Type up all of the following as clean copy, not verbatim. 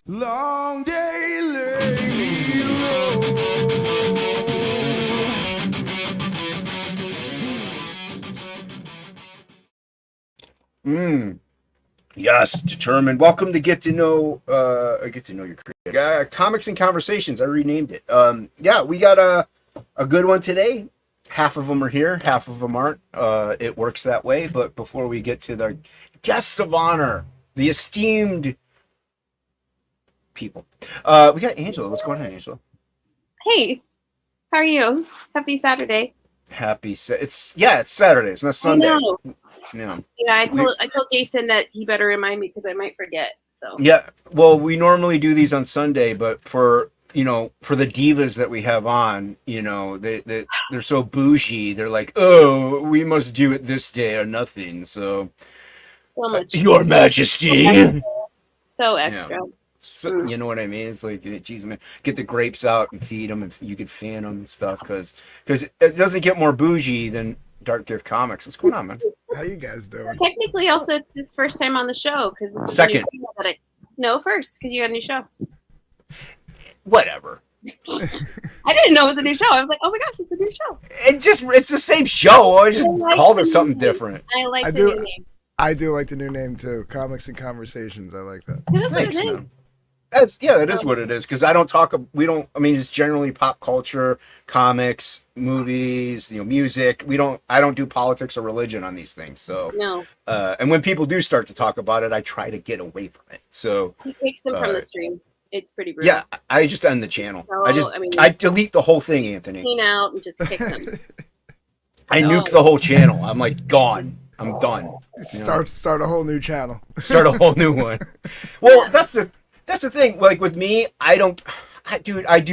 Long day lay low. Yes, determined. Welcome to Get to Know Your Creator. Comics and Conversations. I renamed it. Yeah, we got a good one today. Half of them are here, half of them aren't. It works that way. But before we get to the guests of honor, the esteemed people, we got Angela. What's going on, Angela? Hey, how are you? Happy Saturday. It's Saturday. It's not Sunday. I know. No. Yeah, I told Jason that he better remind me because I might forget. So yeah, well, we normally do these on Sunday, but for the divas that we have on, they're so bougie. They're like, oh, we must do it this day or nothing. So much. Your Majesty. So extra. Yeah. So, you know what I mean? It's like, geez, man, get the grapes out and feed them, and you could fan them and stuff, because it doesn't get more bougie than DarkGift Comics. What's going on, man? How you guys doing? Technically, also it's his first time on the show because this is second. First because you got a new show. Whatever. I didn't know it was a new show. I was like, oh my gosh, it's a new show. It's the same show. I just called it something different. I like the new name. I do like the new name too. Comics and Conversations. I like that. That's what it is. That is what it is. Because it's generally pop culture, comics, movies, music. I don't do politics or religion on these things. So no. And when people do start to talk about it, I try to get away from it. So he takes them from the stream. It's pretty brutal. Yeah, I just end the channel. So, I delete the whole thing, Anthony. Clean out and just kick them. I nuke the whole channel. I'm like gone. I'm done. Start a whole new channel. Start a whole new one. Well, that's the thing. Like with me, I do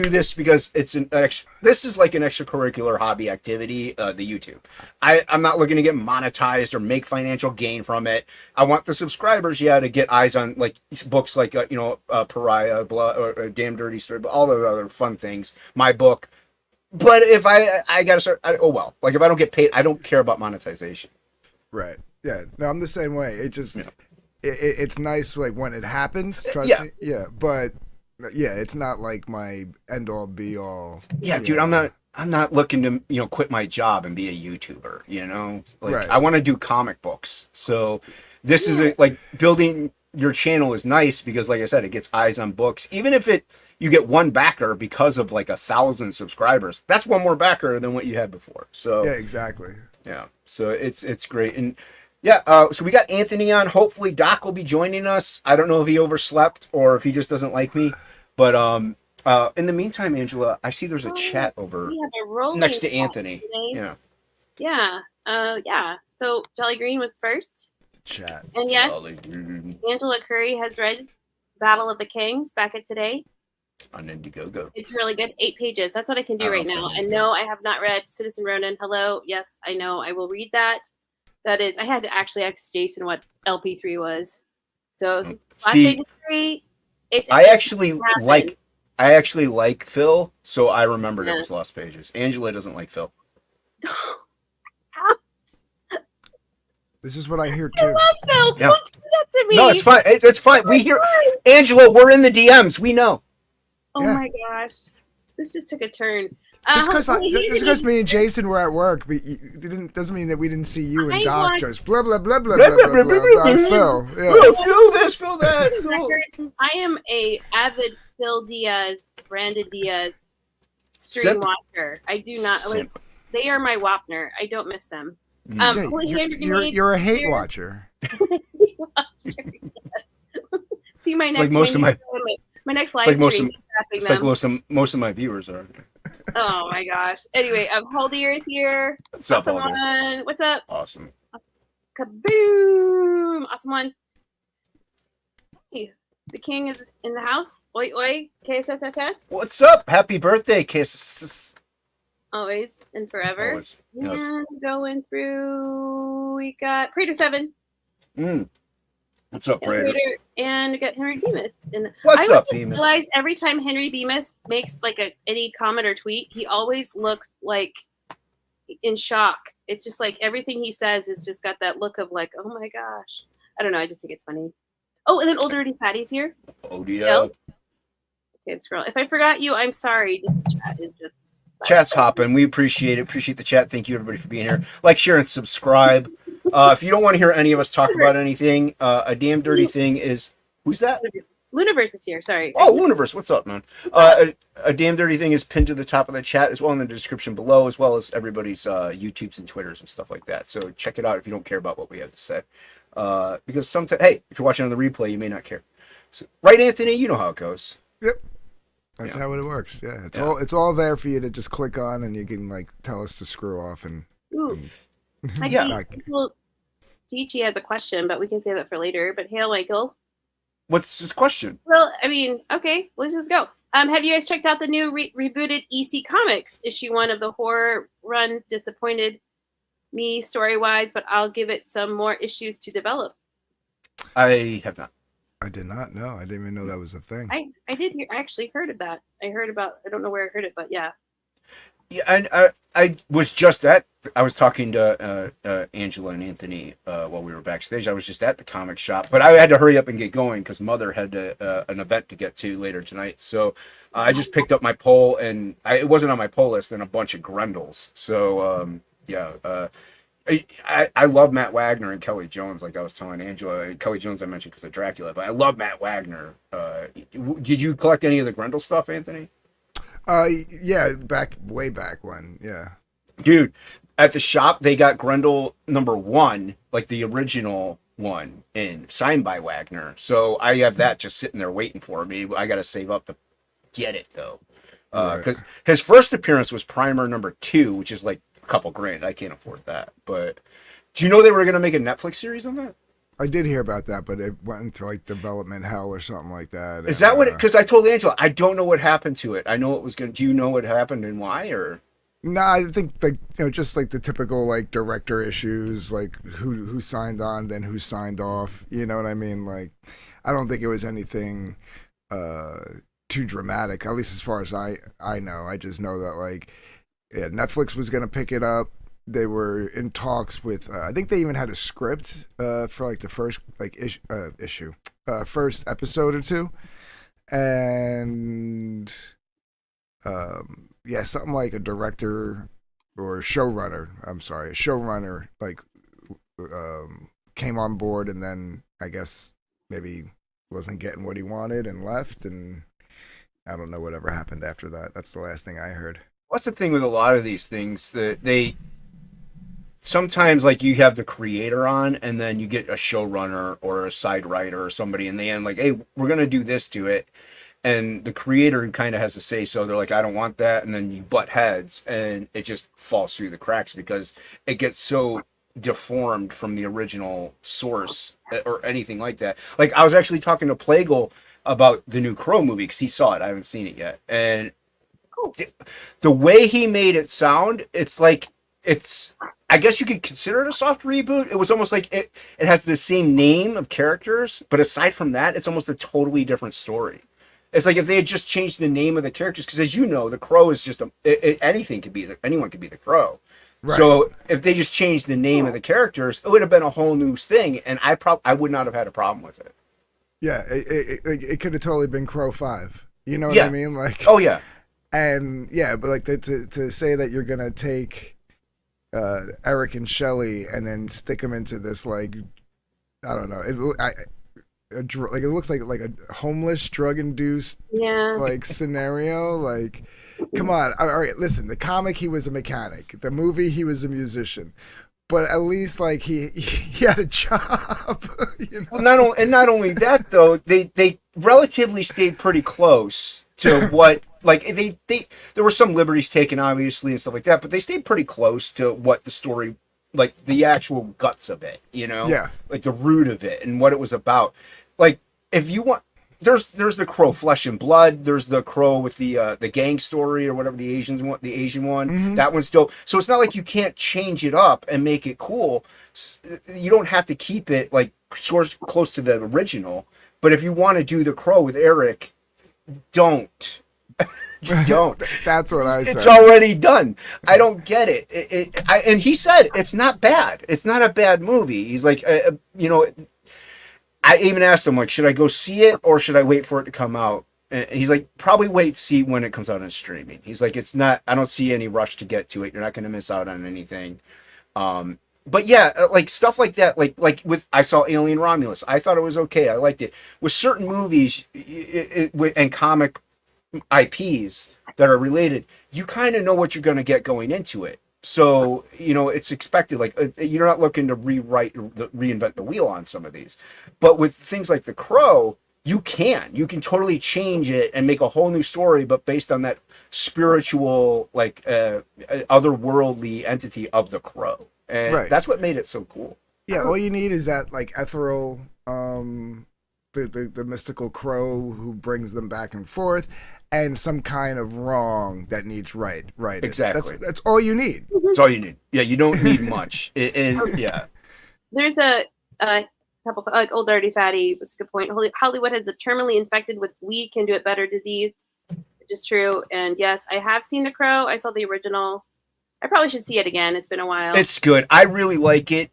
this because this is like an extracurricular hobby activity, the YouTube. I'm not looking to get monetized or make financial gain from it. I want the subscribers, to get eyes on like books like, Pariah, Blood, or Damn Dirty Story, but all the other fun things, my book. But if I gotta start, if I don't get paid, I don't care about monetization. Right. Yeah. No, I'm the same way. It just, it's nice like when it happens. Trust me. Yeah. But yeah, it's not like my end all be all. Yeah, dude, I'm not looking to, quit my job and be a YouTuber, Right. I want to do comic books. So this is like building your channel is nice because like I said, it gets eyes on books. Even if you get one backer because of like 1,000 subscribers, that's one more backer than what you had before. So yeah, exactly. Yeah. So it's great. And so we got Anthony on. Hopefully Doc will be joining us. I don't know if he overslept or if he just doesn't like me. But in the meantime, Angela, I see there's a chat over next to Anthony. Today. Yeah. Yeah. So Jolly Green was first. Chat. And yes, Angela Curry has read Battle of the Kings back at today. On Indiegogo. It's really good. 8 pages. That's what I can do right now. And no, I have not read Citizen Ronin. Hello. Yes, I know. I will read that. That is, I had to actually ask Jason what LP3 was. So last page is 3. I actually like Phil, so I remembered it was Lost Pages. Angela doesn't like Phil. This is what I hear too. I love Phil. Yeah. Don't do that to me. No, it's fine. It's fine. We hear Angela. We're in the DMs. We know. Oh my gosh, this just took a turn. Just because me and Jason were at work, but doesn't mean that we didn't see you and Doc just blah blah blah blah blah blah blah. Phil, Phil this, Phil that. Phil. I am a avid Phil Diaz, Brandon Diaz stream watcher. I do not like. They are my Wapner. I don't miss them. You're a hate watcher. See my next. Like most of my next live stream. It's like most of my viewers are. Oh my gosh. Anyway, Holdier is here. What's up, awesome Holdier? What's up? Awesome. Kaboom! Awesome one. Hey, the king is in the house. Oi, oi. KSSSS. What's up? Happy birthday, KSSS. Always and forever. Always. And Yes. going through, we got Prater 7. What's up, Prater? And we got Henry Bemis. And What's up, I Bemis? realize every time Henry Bemis makes like any comment or tweet, he always looks like in shock. It's just like everything he says is just got that look of like, oh my gosh. I don't know. I just think it's funny. Oh, and then Old Dirty Fatty's here. Oh yeah. Bill? Okay, scroll. If I forgot you, I'm sorry. Just the chat is just. Chat's hopping. We appreciate it. Appreciate the chat. Thank you everybody for being here. Like, share, and subscribe. If you don't want to hear any of us talk about anything, a damn dirty thing is who's that? Luniverse is here. Sorry. Oh, Luniverse. What's up, man? A damn dirty thing is pinned to the top of the chat as well in the description below, as well as everybody's YouTubes and Twitters and stuff like that. So check it out if you don't care about what we have to say. Because sometimes, hey, if you're watching on the replay, you may not care. So, right, Anthony? You know how it goes. Yep. That's how it works. Yeah, it's all there for you to just click on, and you can like tell us to screw off and. Ooh. Well, Dichi has a question, but we can save that for later. But hail, Michael. What's his question? Well, I mean, okay, let's just go. Have you guys checked out the new rebooted EC Comics issue 1 of the horror run? Disappointed me story wise, but I'll give it some more issues to develop. I have not. I did not know. I didn't even know that was a thing. I did hear. I actually heard of that. I don't know where I heard it, but yeah. Yeah, and I was just at. I was talking to Angela and Anthony while we were backstage. I was just at the comic shop, but I had to hurry up and get going because Mother had an event to get to later tonight. So I just picked up my poll, and it wasn't on my poll list, and a bunch of Grendels. So I love Matt Wagner and Kelly Jones, like I was telling Angela. Kelly Jones I mentioned because of Dracula, but I love Matt Wagner. Did you collect any of the Grendel stuff, Anthony? Yeah, way back when, yeah. Dude, at the shop they got Grendel #1, like the original one, signed by Wagner. So I have that just sitting there waiting for me. I got to save up to get it though, because his first appearance was Primer #2, which is like a couple grand. I can't afford that. But do you know they were going to make a Netflix series on that? I did hear about that, but it went into like development hell or something like that. Is that what? Because I told Angela I don't know what happened to it. I know it was going. Do you know what happened and why? Or no, I think like just like the typical like director issues, like who signed on, then who signed off. You know what I mean? Like, I don't think it was anything too dramatic. At least as far as I know. I just know that like Netflix was going to pick it up. They were in talks with. I think they even had a script for like the first like first episode or two, and something like a director or showrunner. I'm sorry, a showrunner like came on board, and then I guess maybe wasn't getting what he wanted and left, and I don't know whatever happened after that. That's the last thing I heard. What's the thing with a lot of these things that they. Sometimes, like, you have the creator on, and then you get a showrunner or a side writer or somebody in the end, like, hey, we're going to do this to it. And the creator kind of has to say so. They're like, I don't want that. And then you butt heads, and it just falls through the cracks because it gets so deformed from the original source or anything like that. Like, I was actually talking to Plagle about the new Crow movie because he saw it. I haven't seen it yet. And the way he made it sound, it's like, I guess you could consider it a soft reboot. It was almost like it has the same name of characters, but aside from that, it's almost a totally different story. It's like if they had just changed the name of the characters, because as you know, the Crow is just anyone could be the Crow. Right. So if they just changed the name of the characters, it would have been a whole new thing, and I would not have had a problem with it. Yeah, it could have totally been Crow 5. You know what I mean? Like, oh yeah, and yeah, but like to say that you're gonna take Eric and Shelley and then stick them into this like I don't know it looks like a homeless drug induced like scenario. Like, come on, all right, listen, the comic he was a mechanic, the movie he was a musician, but at least like he had a job. You know? Well, not only that though, they relatively stayed pretty close to what, like, there were some liberties taken obviously and stuff like that, but they stayed pretty close to what the story, like the actual guts of it, you know, like the root of it and what it was about. Like, if you want, there's the Crow Flesh and Blood, there's the Crow with the gang story or whatever, the Asian one, mm-hmm. That one's dope. So it's not like you can't change it up and make it cool. You don't have to keep it like close to the original, but if you want to do the Crow with Eric, don't. Don't. That's what I said. It's already done. I don't get it. And he said it's not bad. It's not a bad movie. He's like, I even asked him, like, should I go see it or should I wait for it to come out? And he's like, probably wait, see when it comes out on streaming. He's like, it's not, I don't see any rush to get to it. You're not going to miss out on anything. But yeah, like stuff like that, with, I saw Alien Romulus. I thought it was okay. I liked it. With certain movies and comic IPs that are related, you kind of know what you're going to get going into it. So, it's expected. Like, you're not looking to reinvent the wheel on some of these. But with things like The Crow, you can totally change it and make a whole new story, but based on that spiritual, like, otherworldly entity of The Crow. And that's what made it so cool. Yeah, all you need is that, like, ethereal, the mystical crow who brings them back and forth, and some kind of wrong that needs right. Exactly. That's all you need. That's all you need. Yeah, you don't need much. Yeah. There's a couple, like Old Dirty Fatty was a good point. Hollywood has a terminally infected with "we can do it better" disease, which is true. And yes, I have seen The Crow. I saw the original. I probably should see it again. It's been a while. It's good. I really like it.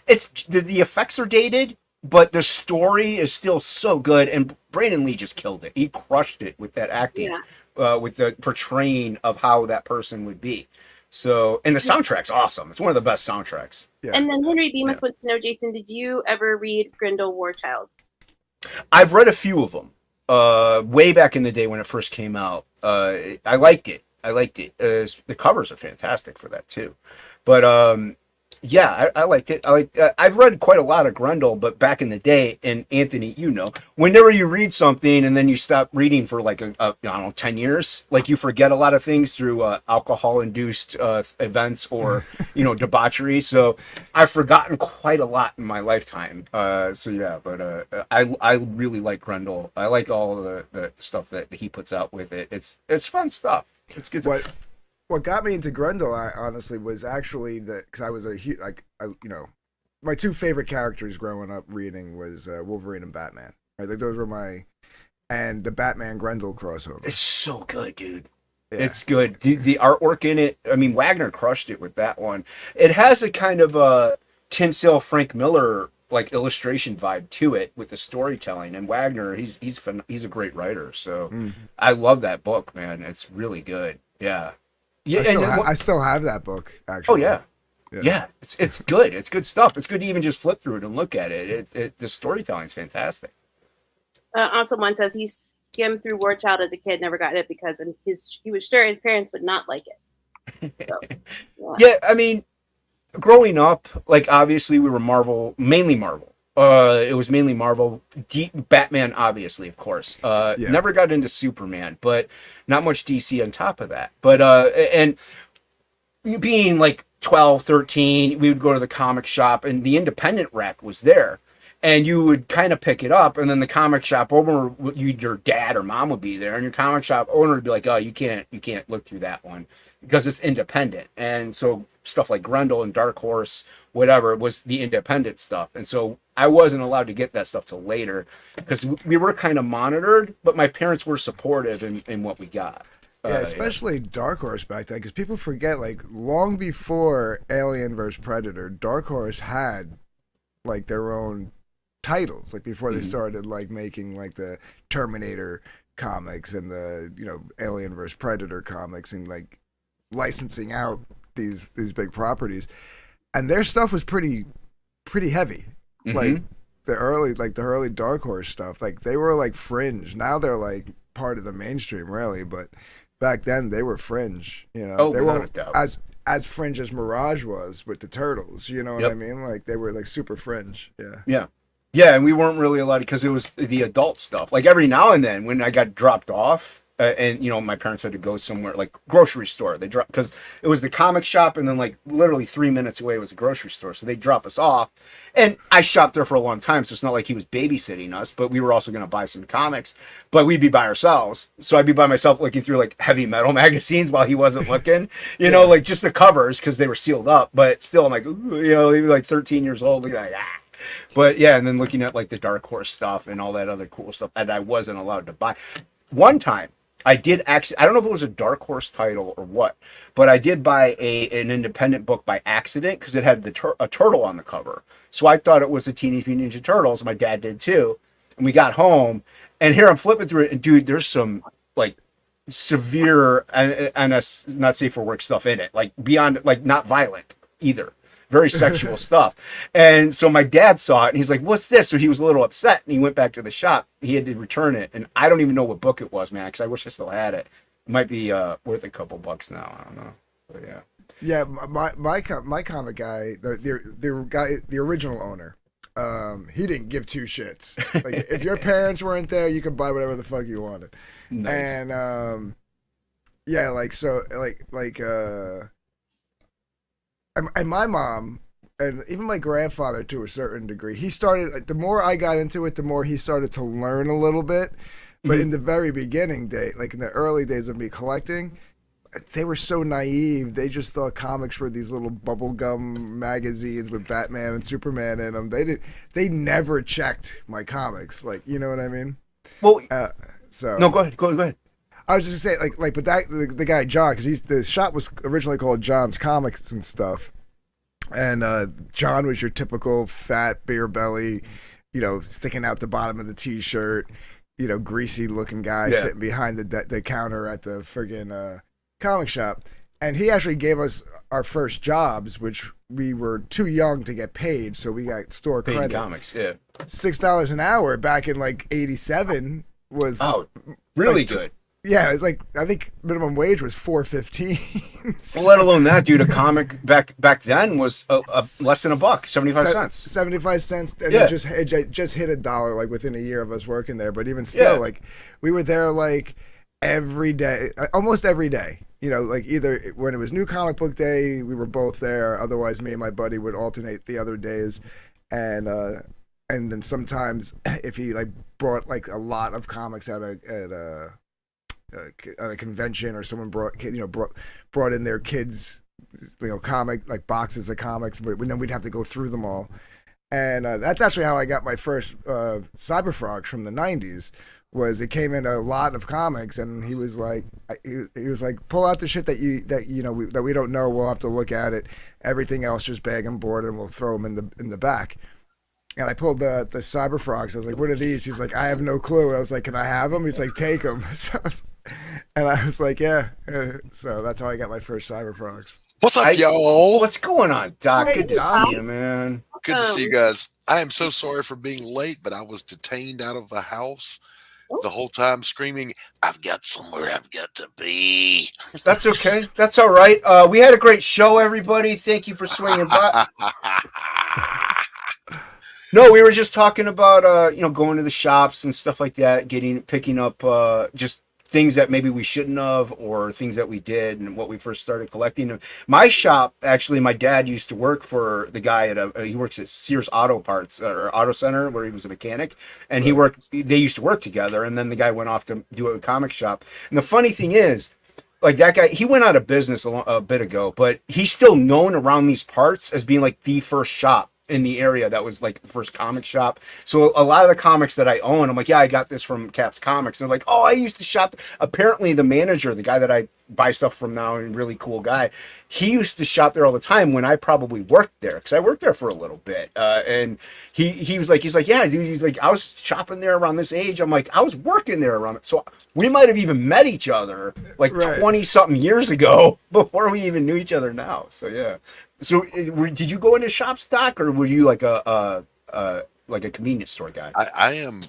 It's the effects are dated, but the story is still so good. And Brandon Lee just killed it. He crushed it with that acting, with the portraying of how that person would be. So, and the soundtrack's awesome. It's one of the best soundtracks. Yeah. And then Henry Bemis wants to know, Jason, did you ever read Grendel Warchild? I've read a few of them. Way back in the day when it first came out. I liked it. The covers are fantastic for that too. But yeah, I liked it. I've read quite a lot of Grendel, but back in the day, and Anthony, whenever you read something and then you stop reading for like I don't know, 10 years, like you forget a lot of things through alcohol-induced events or debauchery. So I've forgotten quite a lot in my lifetime. So yeah, but I really like Grendel. I like all of the stuff that he puts out with it. It's fun stuff. It's good. What got me into Grendel, honestly, was actually because I was my two favorite characters growing up reading was Wolverine and Batman. Right, like those were and the Batman Grendel crossover. It's so good, dude. Yeah. It's good. The artwork in it. I mean, Wagner crushed it with that one. It has a kind of a Tinsel Frank Miller like illustration vibe to it with the storytelling. And Wagner, he's a great writer. So I love that book, man. It's really good. Yeah. Yeah, I still have that book, actually. Oh yeah. It's good. It's good stuff. It's good to even just flip through it and look at it. The storytelling's fantastic. Also, one says he skimmed through War Child as a kid, never got it because he was sure his parents would not like it. So, yeah, I mean, growing up, like obviously we were mainly Marvel. It was mainly Marvel. Batman, obviously, of course. Never got into Superman, but not much DC on top of that. But and being like 12, 13, we would go to the comic shop, and the independent rack was there, and you would kind of pick it up, and then the comic shop owner, your dad or mom would be there, and your comic shop owner would be like, "Oh, you can't look through that one because it's independent." And so stuff like Grendel and Dark Horse, whatever, was the independent stuff. And so I wasn't allowed to get that stuff till later because we were kind of monitored, but my parents were supportive in what we got. Yeah, especially Dark Horse back then, because people forget, like, long before Alien vs. Predator, Dark Horse had, like, their own titles, like, before they started, like, making, like, the Terminator comics and the, Alien vs. Predator comics and, like, licensing out these big properties. And their stuff was pretty heavy. Like, the early Dark Horse stuff, like, they were, like, fringe. Now they're, like, part of the mainstream, really, but back then they were fringe, they weren't as fringe as Mirage was with the Turtles, you know what I mean? Like, they were like super fringe. Yeah, and we weren't really allowed because it was the adult stuff. Like every now and then when I got dropped off, and my parents had to go somewhere like grocery store. They dropped because it was the comic shop, and then like literally 3 minutes away was a grocery store. So they drop us off, and I shopped there for a long time. So it's not like he was babysitting us, but we were also going to buy some comics. But we'd be by ourselves, so I'd be by myself looking through like heavy metal magazines while he wasn't looking. Like just the covers because they were sealed up. But still, I'm like, even like 13 years old, looking like But yeah, and then looking at like the Dark Horse stuff and all that other cool stuff that I wasn't allowed to buy. One time, I did actually. I don't know if it was a Dark Horse title or what, but I did buy an independent book by accident because it had a turtle on the cover. So I thought it was the Teenage Mutant Ninja Turtles. My dad did too, and we got home, and here I'm flipping through it, and dude, there's some like severe and not safe for work stuff in it, like beyond, like not violent either. Very sexual stuff. And so my dad saw it and he's like, "What's this?" So he was a little upset and he went back to the shop. He had to return it. And I don't even know what book it was, man, because I wish I still had it. It might be worth a couple bucks now. I don't know. But yeah. Yeah, my comic guy, the original owner, he didn't give two shits. Like if your parents weren't there, you could buy whatever the fuck you wanted. Nice. And yeah, and my mom and even my grandfather to a certain degree, he started, like, the more I got into it, the more he started to learn a little bit. But in the very beginning like in the early days of me collecting, they were so naive. They just thought comics were these little bubblegum magazines with Batman and Superman in them. They never checked my comics. Like, you know what I mean? Well, so no, go ahead. I was just gonna say, like, but the guy John, because the shop was originally called John's Comics and stuff, and John was your typical fat beer belly, sticking out the bottom of the t-shirt, greasy looking guy sitting behind the counter at the friggin' comic shop, and he actually gave us our first jobs, which we were too young to get paid, so we got store credit. Comics, yeah. $6 an hour back in like '87 was really like, good. Yeah, it's like, I think minimum wage was $4.15. Well, let alone that, dude. A comic back then was less than $1, 75 cents. 75 cents, and Yeah. it just hit $1 like within a year of us working there. But even still, like, we were there like every day, almost every day. Like either when it was New Comic Book Day, we were both there. Otherwise, me and my buddy would alternate the other days, and then sometimes if he like brought like a lot of comics at a convention, or someone brought in their kids, comic, like boxes of comics, but then we'd have to go through them all. And that's actually how I got my first Cyberfrogs from the '90s. Was it came in a lot of comics, and he was like, pull out the shit that we don't know. We'll have to look at it. Everything else just bag and board, and we'll throw them in the back. And I pulled the Cyberfrogs. I was like, "What are these?" He's like, "I have no clue." And I was like, "Can I have them?" He's like, "Take them." And I was like, "Yeah." So that's how I got my first Cyberfrogs. What's up, y'all? What's going on, Doc? Hey, Good to Doc. see you, man. Good to see you guys. I am so sorry for being late, but I was detained out of the house the whole time screaming, "I've got somewhere I've got to be." That's okay. That's all right. We had a great show, everybody. Thank you for swinging by. No, we were just talking about going to the shops and stuff like that, picking up just things that maybe we shouldn't have, or things that we did and what we first started collecting. My shop, actually, my dad used to work for the guy he works at Sears Auto Parts or Auto Center, where he was a mechanic, and they used to work together, and then the guy went off to do a comic shop. And the funny thing is, like, that guy, he went out of business a bit ago, but he's still known around these parts as being like the first shop in the area that was like the first comic shop. So a lot of the comics that I own, I'm like, yeah, I got this from Cap's Comics. And they're like, oh, I used to shop. Apparently the manager, the guy that I buy stuff from now, and really cool guy, he used to shop there all the time when I probably worked there, because I worked there for a little bit. And he was like, yeah, dude, he's like, I was shopping there around this age. I'm like, I was working there around it. So we might have even met each other like 20 something years ago before we even knew each other now. So yeah. So did you go into shops, Doc, or were you like a convenience store guy? I am.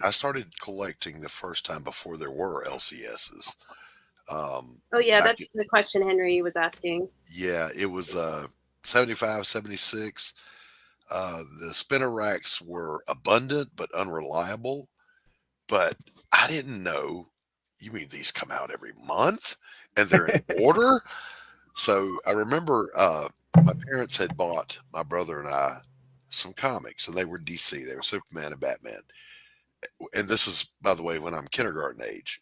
I started collecting the first time before there were LCSs. Oh yeah, that's the question Henry was asking. Yeah, it was 75, 76. The spinner racks were abundant but unreliable. But I didn't know. You mean these come out every month and they're in order? So I remember my parents had bought my brother and I some comics, and they were DC. They were Superman and Batman. And this is, by the way, when I'm kindergarten age.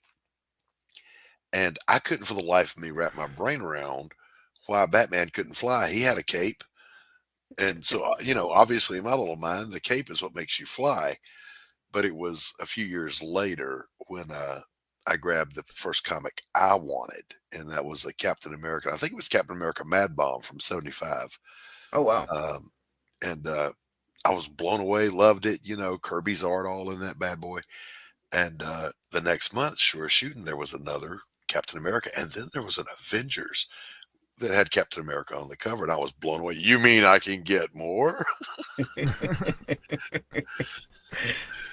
And I couldn't for the life of me wrap my brain around why Batman couldn't fly. He had a cape. And so, obviously in my little mind, the cape is what makes you fly. But it was a few years later when I grabbed the first comic I wanted, and that was a Captain America. I think it was Captain America Mad Bomb from '75. Oh wow. And I was blown away, loved it. Kirby's art all in that bad boy. And the next month, sure as shooting, there was another Captain America, and then there was an Avengers that had Captain America on the cover, and I was blown away. You mean I can get more?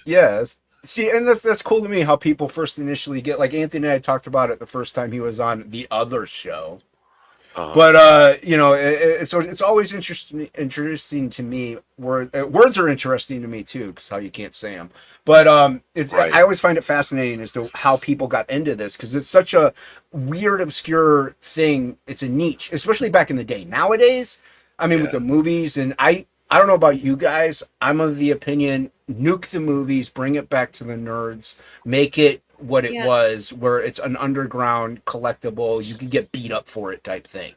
Yes. See, and that's cool to me how people first initially get, like Anthony and I talked about it the first time he was on the other show. But it's always interesting to me. Words are interesting to me too, because how you can't say them. But Right. I always find it fascinating as to how people got into this, because it's such a weird, obscure thing. It's a niche, especially back in the day. Nowadays, I mean, with the movies, and I don't know about you guys. I'm of the opinion, nuke the movies, bring it back to the nerds, make it what it was, where it's an underground collectible, you can get beat up for it type thing.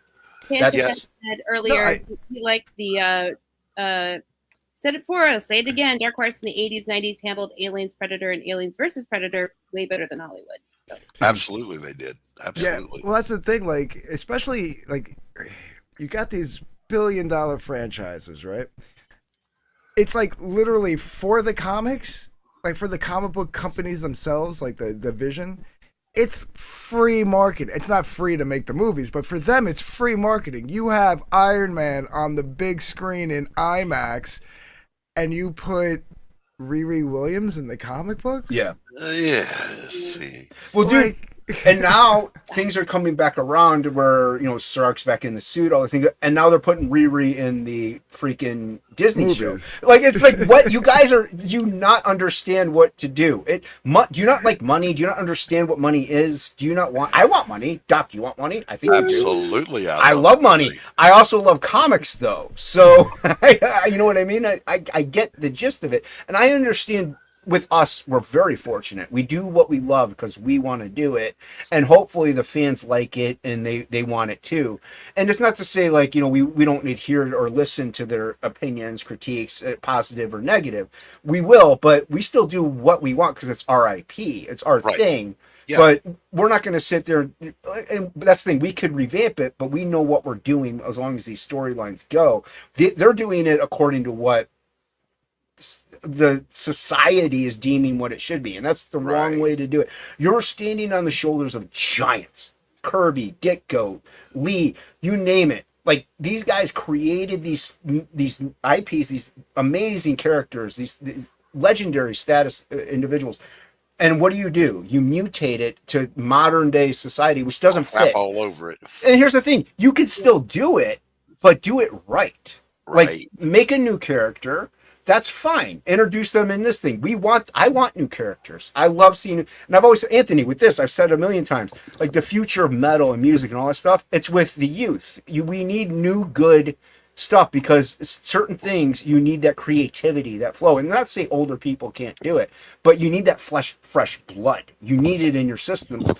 Can't Yes. said earlier, he liked the said it before, I'll say it again. Dark Horse in the 80s, 90s handled Aliens, Predator, and Aliens versus Predator way better than Hollywood. So. Absolutely, they did. Absolutely. Yeah, well, that's the thing. Like, especially like, you got these billion-dollar franchises, right? It's like literally for the comics, like for the comic book companies themselves, like the division. It's free marketing. It's not free to make the movies, but for them, it's free marketing. You have Iron Man on the big screen in IMAX, and you put Riri Williams in the comic book. Yeah. See. Well, dude, Like, and now things are coming back around where, Sark's back in the suit, all the things, and now they're putting Riri in the freaking Disney Movies. show. Like, it's like, what you guys do you not understand what to do? Do you not like money? Do you not understand what money is? Do you not want? I want money. Doc, you want money? I think you do. Absolutely. I love money. I also love comics, though. So, you know what I mean? I get the gist of it, and I understand. With us, we're very fortunate. We do what we love because we want to do it, and hopefully the fans like it and they want it too. And it's not to say like we don't adhere or listen to their opinions, critiques, positive or negative. We will, but we still do what we want because it's our IP, it's our thing. Yeah. But we're not going to sit there, and that's the thing. We could revamp it, but we know what we're doing as long as these storylines go. They're doing it according to what the society is deeming what it should be, and that's the wrong way to do it. You're standing on the shoulders of giants. Kirby, Ditko, Lee, you name it. Like, these guys created these IPs, these amazing characters, these legendary status individuals. And what do? You mutate it to modern day society, which doesn't fit. All over it. And here's the thing: you can still do it, but do it right. Like, make a new character. That's fine. Introduce them in this thing. I want new characters. I love seeing, and I've always, Anthony, with this, I've said it a million times, like the future of metal and music and all that stuff, it's with the youth. We need new, good stuff, because certain things, you need that creativity, that flow. And not to say older people can't do it, but you need that fresh blood. You need it in your systems.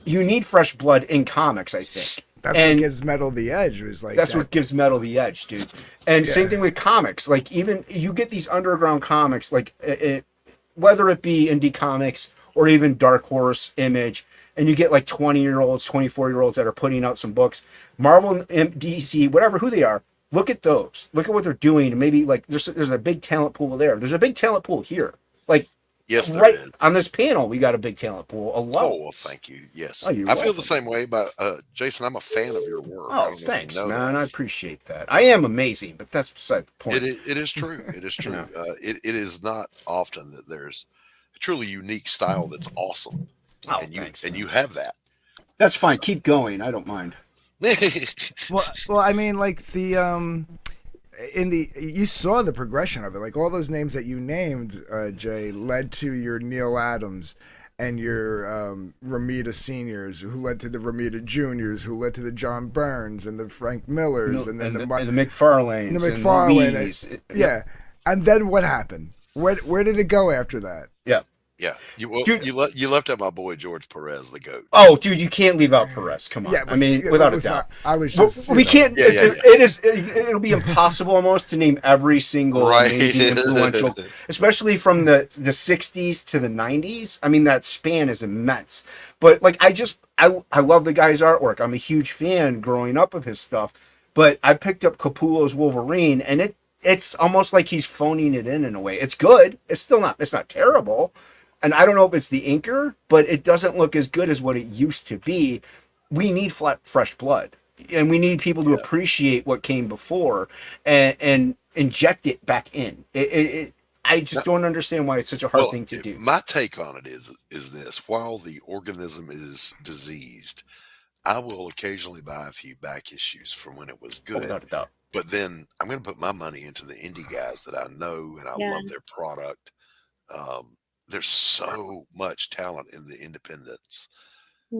You need fresh blood in comics, I think. That's what gives metal the edge. What gives metal the edge, dude. And same thing with comics. Like, even you get these underground comics, like whether it be indie comics or even Dark Horse, Image, and you get like 20-year-olds, 24-year-olds that are putting out some books. Marvel, DC, whatever, who they are. Look at those. Look at what they're doing, and maybe like there's a big talent pool there. There's a big talent pool here. Like, yes, there right is. On this panel, we got a big talent pool alone. Oh, well, thank you. Yes. I feel the same way, but Jason, I'm a fan of your work. Oh, thanks, man. I appreciate that. I am amazing, but that's beside the point. It is true. It is true. It is not often that there's a truly unique style that's awesome. Oh, and thanks, you have that. That's fine. Keep going. I don't mind. Well, I mean, like you saw the progression of it. Like, all those names that you named, Jay, led to your Neil Adams and your Romita Seniors, who led to the Romita Juniors, who led to the John Burns and the Frank Millers, and then the McFarlanes, the McFarlane, and yeah. And then what happened? Where did it go after that? Yeah. Yeah, you left out my boy George Perez, the GOAT. Oh, dude, you can't leave out Perez. Come on, Yeah, I mean, without a doubt. I was just. We can't. It'll be impossible almost to name every single amazing, influential. especially from the 60s to the 90s. I mean, that span is immense. But like, I love the guy's artwork. I'm a huge fan growing up of his stuff. But I picked up Capullo's Wolverine, and it's almost like he's phoning it in a way. It's good. It's not terrible. And I don't know if it's the inker, but it doesn't look as good as what it used to be. We need fresh blood, and we need people to appreciate what came before and inject it back in. I just don't understand why it's such a hard thing to do. My take on it is this: while the organism is diseased, I will occasionally buy a few back issues from when it was good. Without a doubt. But then I'm going to put my money into the indie guys that I know and I love their product. There's so much talent in the independents,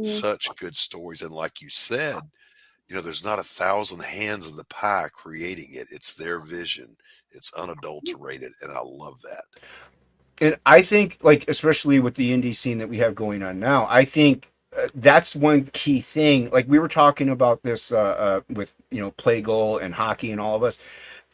such good stories. And like you said, there's not 1,000 hands in the pie creating it. It's their vision. It's unadulterated. And I love that. And I think, like, especially with the indie scene that we have going on now, I think that's one key thing. Like, we were talking about this with, Play Goal and hockey and all of us.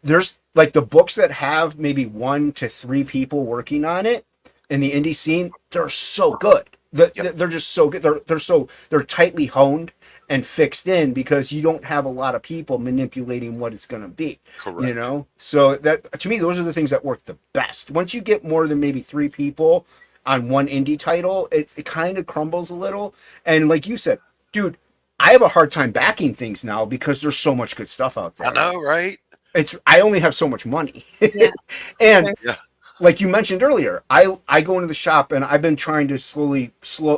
There's, like, the books that have maybe 1 to 3 people working on it in the indie scene, they're so good. They're just so good. They're tightly honed and fixed in because you don't have a lot of people manipulating what it's going to be. Correct. So that, to me, those are the things that work the best. Once you get more than maybe 3 people on one indie title, it kind of crumbles a little. And like you said, dude, I have a hard time backing things now because there's so much good stuff out there. I know, right? I only have so much money. Yeah. And like you mentioned earlier, I go into the shop and I've been trying to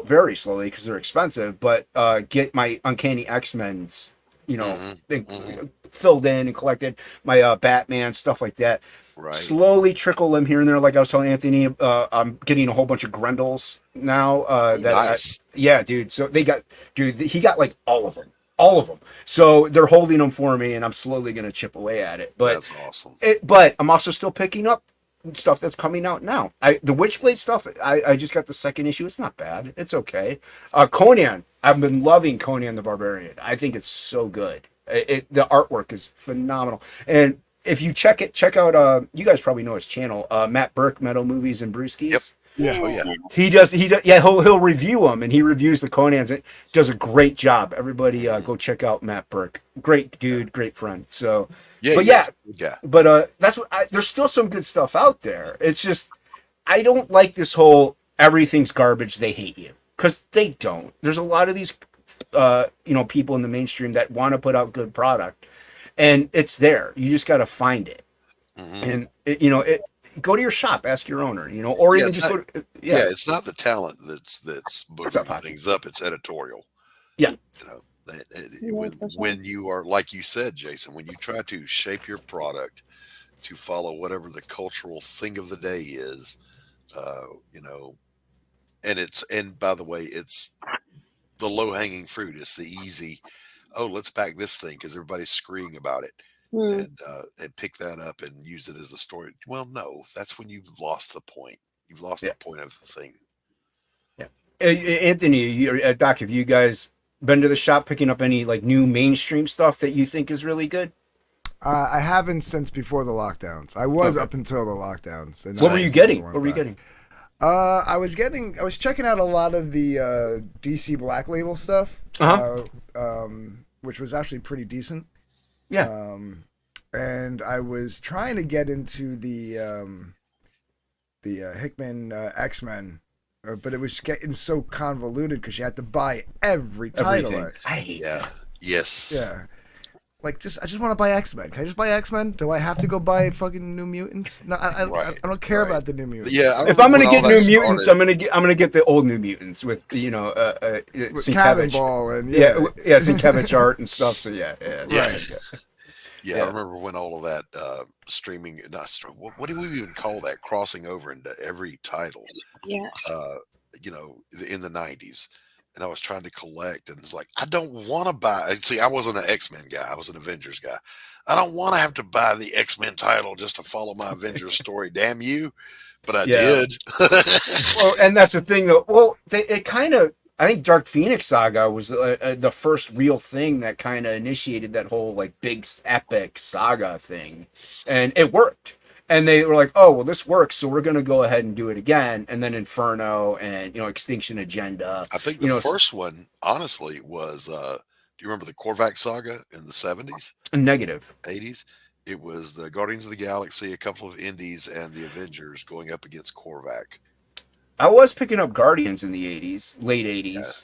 very slowly because they're expensive, but get my Uncanny X-Men's, filled in and collected, my Batman, stuff like that. Right. Slowly trickle them here and there. Like I was telling Anthony, I'm getting a whole bunch of Grendels now. Nice. Dude. So he got like all of them. So they're holding them for me, and I'm slowly going to chip away at it. But that's awesome. But I'm also still picking up stuff that's coming out now. The Witchblade stuff, I just got the 2nd issue. It's not bad. It's okay. Conan, I've been loving Conan the Barbarian. I think it's so good. The artwork is phenomenal. And if you check out, you guys probably know his channel, Matt Burke, Metal Movies and Brewskis. Yep. Yeah. Oh yeah. He does. He'll review them, and he reviews the Conans. It does a great job. Everybody, go check out Matt Burke. Great dude, great friend. So, but that's what. There's still some good stuff out there. It's just I don't like this whole everything's garbage. They hate you because they don't. There's a lot of these, people in the mainstream that want to put out good product, and it's there. You just got to find it, and go to your shop, ask your owner, or even just go to, it's not the talent that's booking things up, it's editorial. Yeah. When you are, like you said, Jason, when you try to shape your product to follow whatever the cultural thing of the day is, and by the way, it's the low hanging fruit. It's the easy, let's back this thing because everybody's screaming about it. And pick that up and use it as a story. Well, no, that's when you've lost the point. You've lost the point of the thing. Yeah. Anthony, Doc, have you guys been to the shop picking up any like new mainstream stuff that you think is really good? I haven't since before the lockdowns. I was up until the lockdowns. And what were you getting? I was checking out a lot of the DC Black Label stuff, which was actually pretty decent. Yeah. And I was trying to get into the Hickman X-Men, but it was getting so convoluted because you had to buy every title. Yes. Yeah. Like, I just want to buy X-Men. Can I just buy X-Men? Do I have to go buy fucking New Mutants? No, I don't care about the New Mutants. Yeah. If I'm gonna get New Mutants, I'm gonna get the old New Mutants with with Cannonball and Sienkiewicz art and stuff. So Yeah, I remember when all of that streaming, what do we even call that? Crossing over into every title. Yeah. In the 90s. And I was trying to collect, and it's like, I don't want to buy. See, I wasn't an X-Men guy. I was an Avengers guy. I don't want to have to buy the X-Men title just to follow my Avengers story. Damn you. But I did. Well, and that's the thing, though. Well, I think Dark Phoenix Saga was the first real thing that kind of initiated that whole like big epic saga thing, and it worked. and they were like, "Oh, well, this works, so we're going to go ahead and do it again." And then Inferno and Extinction Agenda. I think the first one, honestly, was. Do you remember the Korvac saga in the 70s, negative. 80s? It was the Guardians of the Galaxy, a couple of indies, and the Avengers going up against Korvac. I was picking up Guardians in the '80s, late '80s.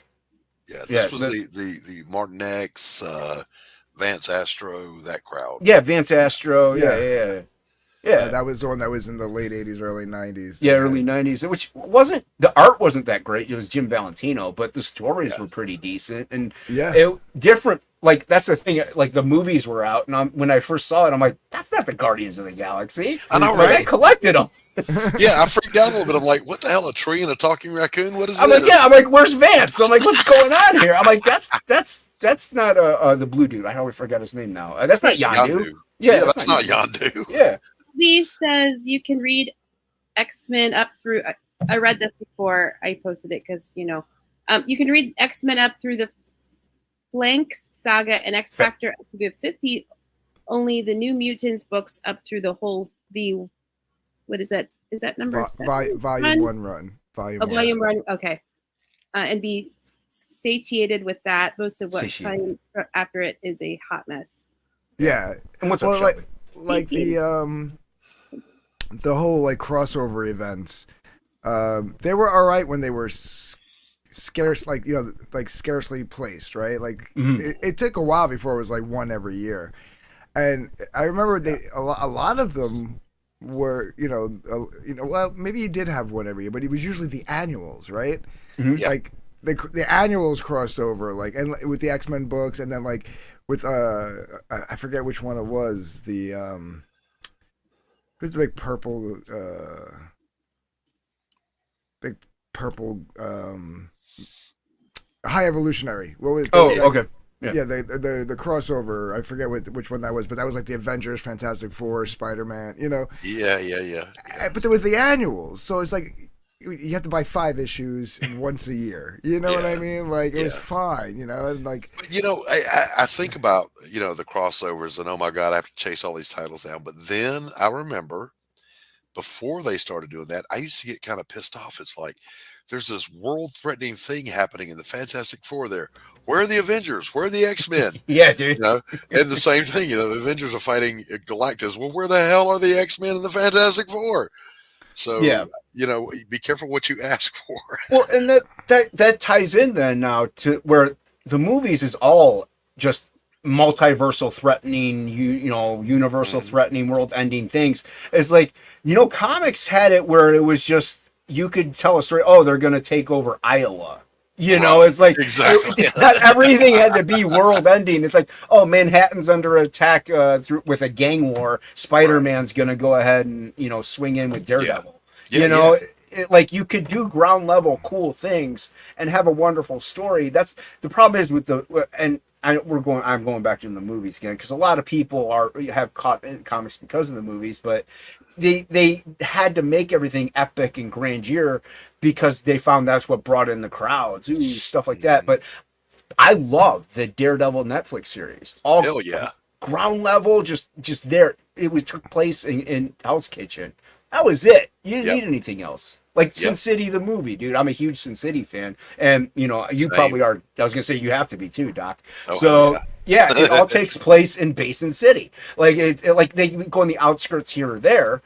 Yeah, this was the Martin X, Vance Astro, that crowd. Yeah, Vance Astro. Yeah. That was the one that was in the late '80s, early '90s. Yeah, early '90s, which wasn't the art wasn't that great. It was Jim Valentino, but the stories were pretty decent and different. Like that's the thing. Like the movies were out, and when I first saw it, I'm like, "That's not the Guardians of the Galaxy." I know, so right? I collected them. Yeah, I freaked out a little bit. I'm like, "What the hell? A tree and a talking raccoon? What is I'm this?" like, "Yeah." I'm like, "Where's Vance?" I'm like, "What's going on here?" I'm like, "That's not the blue dude. I always forgot his name now. That's not Yondu. Yeah, that's not Yondu. Yeah." Lee says you can read X-Men up through. I read this before I posted it because you can read X-Men up through the Flanks saga and X Factor up to 50. Only the New Mutants books up through the whole V. What is that? Is that number volume one run? Volume run. Okay, and be satiated with that. Most of what comes after it is a hot mess. Yeah, and what's up, like the whole like crossover events, they were all right when they were scarce, like scarcely placed, right? Like it took a while before it was like one every year, and I remember a lot of them were well, maybe you did have one every year, but it was usually the annuals, right? Like the annuals crossed over, like, and with the X-Men books, and then like with I forget which one it was, the who's the big purple High Evolutionary. What was? Okay. Yeah, the crossover. I forget which one that was, but that was like the Avengers, Fantastic Four, Spider-Man. Yeah. But there was the annuals, so it's like you have to buy 5 issues once a year. You know what I mean? Like it was fine. And like I think about the crossovers and oh my god, I have to chase all these titles down. But then I remember before they started doing that, I used to get kind of pissed off. It's like there's this world-threatening thing happening in the Fantastic Four there. Where are the Avengers? Where are the X-Men? Yeah, dude. And the same thing, the Avengers are fighting Galactus. Well, where the hell are the X-Men and the Fantastic Four? So, be careful what you ask for. Well, and that ties in then now to where the movies is all just multiversal threatening, universal threatening, world-ending things. It's like, comics had it where it was just, you could tell a story, oh, they're going to take over Iowa. It's like exactly. Not everything had to be world ending. It's like, oh, Manhattan's under attack with a gang war. Spider-Man's going to go ahead and, swing in with Daredevil. Like you could do ground level cool things and have a wonderful story. That's the problem is with I'm going back to the movies again because a lot of people have caught in comics because of the movies, but they had to make everything epic and grandeur because they found that's what brought in the crowds, stuff like that. But I love the Daredevil Netflix series. All hell yeah, ground level, just there. It took place in Hell's Kitchen. That was it. You didn't need anything else. Like Sin City, the movie, dude. I'm a huge Sin City fan, and you probably are. I was gonna say you have to be too, Doc. It all takes place in Basin City. Like like they go on the outskirts here or there,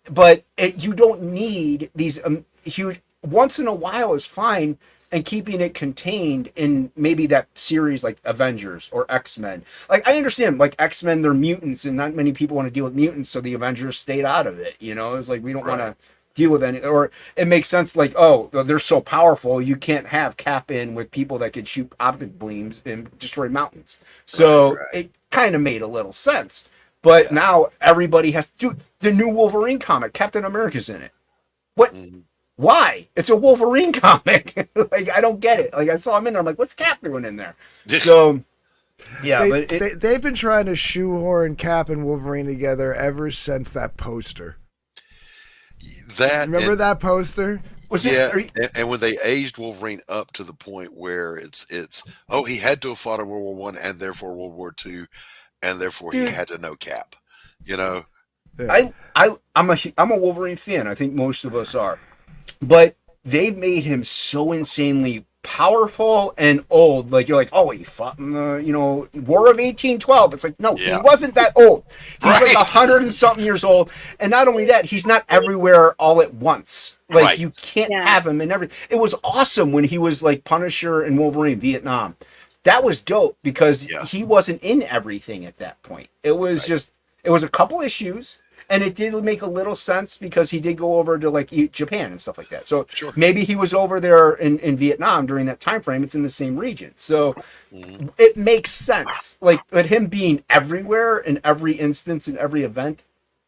but you don't need these huge. Once in a while is fine, and keeping it contained in maybe that series like Avengers or X-Men. Like I understand, like X-Men, they're mutants, and not many people want to deal with mutants, so the Avengers stayed out of it. It's like we don't want to deal with any, or it makes sense like, oh, they're so powerful, you can't have Cap in with people that could shoot optic beams and destroy mountains. So it kind of made a little sense. But now everybody has to do the new Wolverine comic. Captain America's in it. What? Why? It's a Wolverine comic. Like I don't get it. Like I saw him in there. I'm like, what's Cap doing in there? So they've been trying to shoehorn Cap and Wolverine together ever since that poster. Remember that poster? And when they aged Wolverine up to the point where it's he had to have fought in World War I and therefore World War II, and therefore he had to know Cap. I'm a Wolverine fan. I think most of us are, but they've made him so insanely powerful and old. Like you're like, oh, he fought in the War of 1812. It's like, no, he wasn't that old. He's like 100 and something years old, and not only that, he's not everywhere all at once. Like you can't have him in everything. It was awesome when he was like Punisher and Wolverine Vietnam. That was dope because he wasn't in everything at that point. It was it was a couple issues. And it did make a little sense because he did go over to like Japan and stuff like that. So maybe he was over there in Vietnam during that time frame. It's in the same region. So it makes sense. Like, but him being everywhere in every instance, in every event,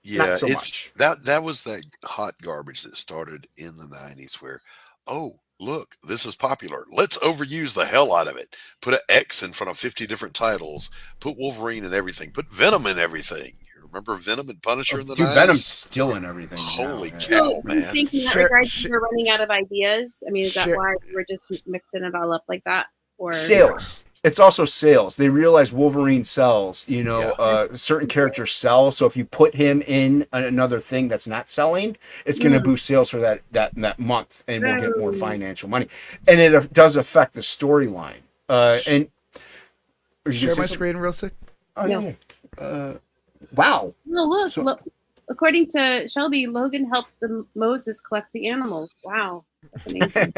not so much. That was that hot garbage that started in the 90s where, oh, look, this is popular. Let's overuse the hell out of it. Put an X in front of 50 different titles. Put Wolverine in everything. Put Venom in everything. Remember Venom and Punisher in the 90s? Venom's still in everything. Holy cow, man. I think in that regard, we're running out of ideas. I mean, is that why we're just mixing it all up like that? Or sales. It's also sales. They realize Wolverine sells. Certain characters sell. So if you put him in another thing that's not selling, it's going to boost sales for that month, and we'll get more financial money. And it does affect the storyline. And share my screen real quick. Oh, yeah. Wow. No, look. According to Shelby, Logan helped the Moses collect the animals. Wow. That's amazing.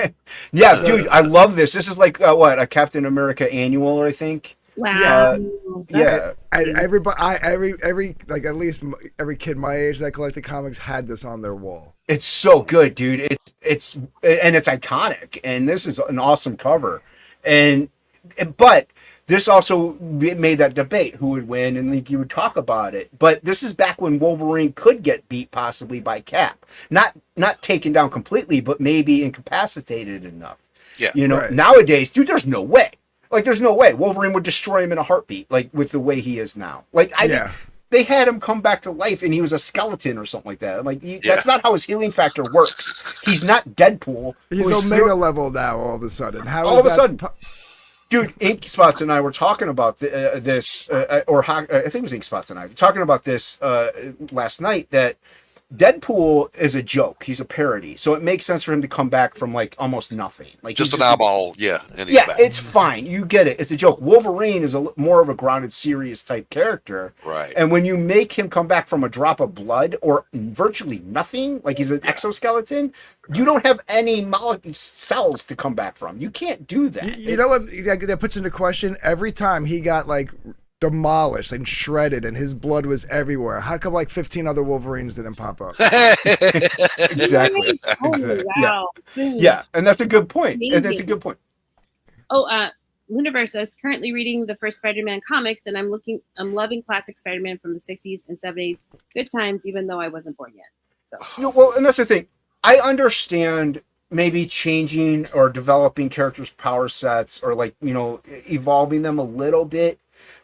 Yeah, dude, I love this. This is like a Captain America annual, I think. Wow. Every like at least every kid my age that collected comics had this on their wall. It's so good, dude. It's iconic, and this is an awesome cover. But this also made that debate who would win, and like you would talk about it. But this is back when Wolverine could get beat possibly by Cap, not taken down completely, but maybe incapacitated enough. Yeah, Nowadays, dude, there's no way. Like, there's no way Wolverine would destroy him in a heartbeat, like with the way he is now. Like, they had him come back to life, and he was a skeleton or something like that. Like, that's not how his healing factor works. He's not Deadpool. He's Omega level now. All of a sudden, all of a sudden. Dude, Ink Spots and I were talking about this, I think it was Ink Spots and I were talking about this last night, that Deadpool is a joke. He's a parody. So it makes sense for him to come back from like almost nothing. Like just an eyeball, and he's back. It's fine. You get it. It's a joke. Wolverine is more of a grounded, serious type character. Right. And when you make him come back from a drop of blood or virtually nothing, like he's an exoskeleton, you don't have any cells to come back from. You can't do that. You know what that puts into question? Every time he got like demolished and shredded and his blood was everywhere, how come like 15 other Wolverines didn't pop up? Exactly. Oh, wow. Yeah, and that's a good point. Luniverse says currently reading the first Spider-Man comics, and I'm loving classic Spider-Man from the 60s and 70s. Good times, even though I wasn't born yet. So well, and that's the thing. I understand maybe changing or developing characters' power sets or like, evolving them a little bit.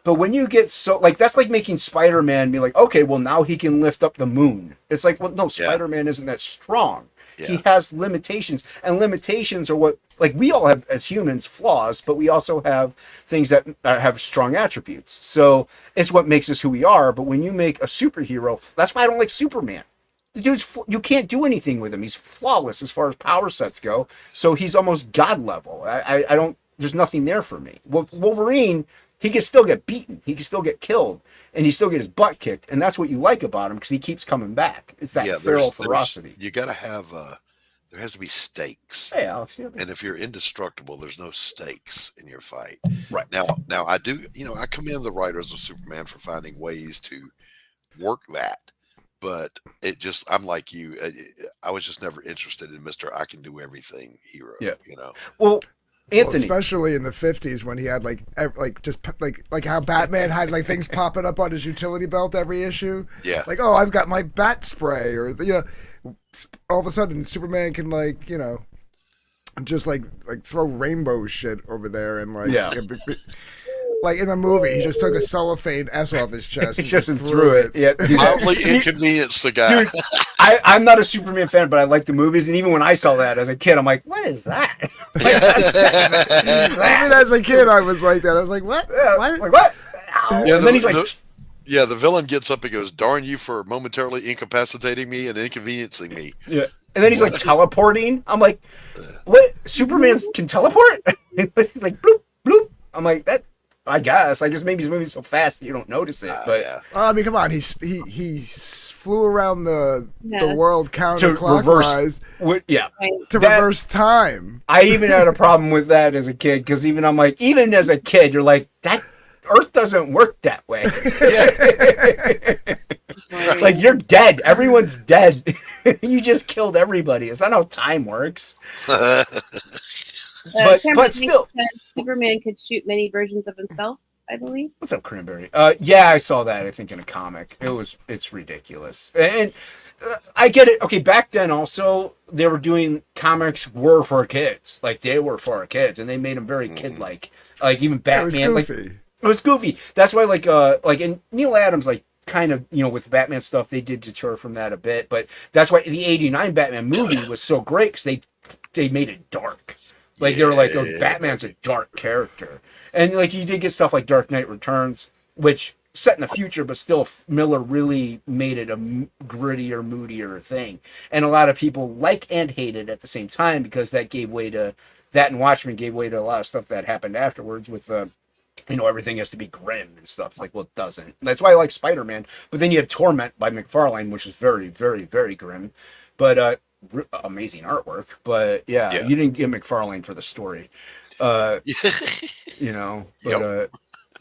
But when you get so, like, that's like making Spider-Man be like, okay, well, now he can lift up the moon. It's like, well, no, Spider-Man isn't that strong. Yeah. He has limitations. And limitations are what, like, we all have, as humans, flaws, but we also have things that have strong attributes. So it's what makes us who we are. But when you make a superhero, that's why I don't like Superman. The dude's, you can't do anything with him. He's flawless as far as power sets go. So he's almost God level. I don't, there's nothing there for me. Wolverine, he can still get beaten. He can still get killed. And he still get his butt kicked. And that's what you like about him because he keeps coming back. It's that feral ferocity. You got to have, there has to be stakes. Hey, Alex. And if you're indestructible, there's no stakes in your fight. Right. Now I do, I commend the writers of Superman for finding ways to work that. But I'm like you. I was just never interested in Mr. I can do everything hero. Yeah. Well, Anthony, especially in the 50s when he had like how Batman had like things popping up on his utility belt every issue. Yeah. Like, oh, I've got my bat spray, or all of a sudden Superman can just like throw rainbow shit over there and like like in a movie, he just took a cellophane S off his chest and just threw it. Yeah, mildly inconvenienced the guy. Dude, I'm not a Superman fan, but I like the movies, and even when I saw that as a kid, I'm like, what is that? Even as a kid, I was like that. I was like, what? Yeah, what? Like, what? Yeah, and then he's like, Yeah, the villain gets up and goes, "Darn you for momentarily incapacitating me and inconveniencing me." Yeah. And then he's like teleporting. I'm like, what? Superman can teleport? He's like, bloop, bloop. I'm like, that, I guess maybe he's moving so fast you don't notice it. But Yeah. I mean, come on, he flew around the world to counterclockwise yeah. Right. to That- reverse time. I even had a problem with that as a kid because I'm like, even as a kid, you're like, that Earth doesn't work that way. Right. Like, you're dead. Everyone's dead. You just killed everybody. It's not how time works. But Cameron still, said Superman could shoot many versions of himself, I believe. what's up, Cranberry? Yeah, I saw that. I think in a comic. It's ridiculous, and I get it. Okay, back then also they were doing comics were for kids, like they were for our kids, and they made them very kid-like. Like even Batman, It was like goofy. it was goofy. That's why, like and Neil Adams, like kind of with Batman stuff, they did deter from that a bit, but that's why the '89 Batman movie was so great because they made it dark. Like they were like, oh, Batman's a dark character, and like you did get stuff like Dark Knight Returns, which set in the future, but still Miller really made it a grittier, moodier thing, and a lot of people like and hated at the same time because that gave way to that, and Watchmen gave way to a lot of stuff that happened afterwards with everything has to be grim and stuff. It's like, well, it doesn't. That's why I like Spider-Man. But then you had Torment by McFarlane, which is very, very, very grim, but amazing artwork. But yeah, you didn't get McFarlane for the story, But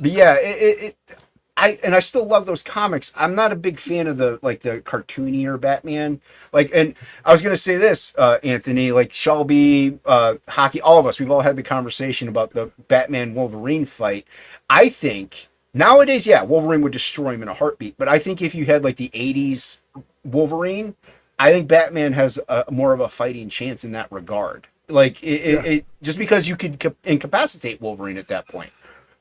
yeah, I still love those comics. I'm not a big fan of the cartoonier Batman. And I was gonna say this, Anthony, like Shelby, Hockey, all of us, we've all had the conversation about the Batman Wolverine fight. I think nowadays, yeah, Wolverine would destroy him in a heartbeat. But I think if you had like the '80s Wolverine, I think Batman has more of a fighting chance in that regard. It just because you could incapacitate Wolverine at that point,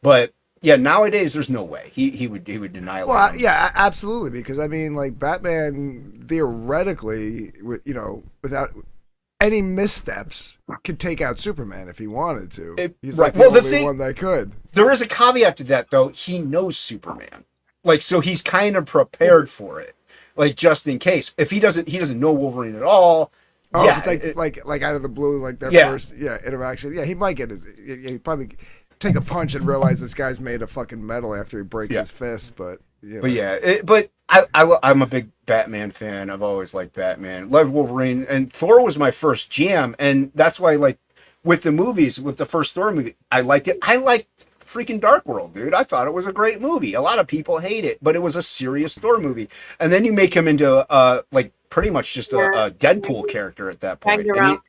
but. Yeah, nowadays there's no way he would deny. Well, yeah, absolutely, because I mean, like Batman theoretically, without any missteps, could take out Superman if he wanted to. He's like the only one that could. There is a caveat to that, though. He knows Superman, so he's kind of prepared for it, just in case. If he doesn't know Wolverine at all. Oh, yeah, if it's like out of the blue, like their first interaction. Yeah, he might get he probably take a punch and realize this guy's made of fucking metal after he breaks his fist, but I'm a big Batman fan. I've always liked Batman. Loved Wolverine, and Thor was my first jam, and that's why with the movies, with the first Thor movie, I liked it. I liked freaking Dark World, dude. I thought it was a great movie. A lot of people hate it, but it was a serious Thor movie. And then you make him into pretty much just a Deadpool character at that point. And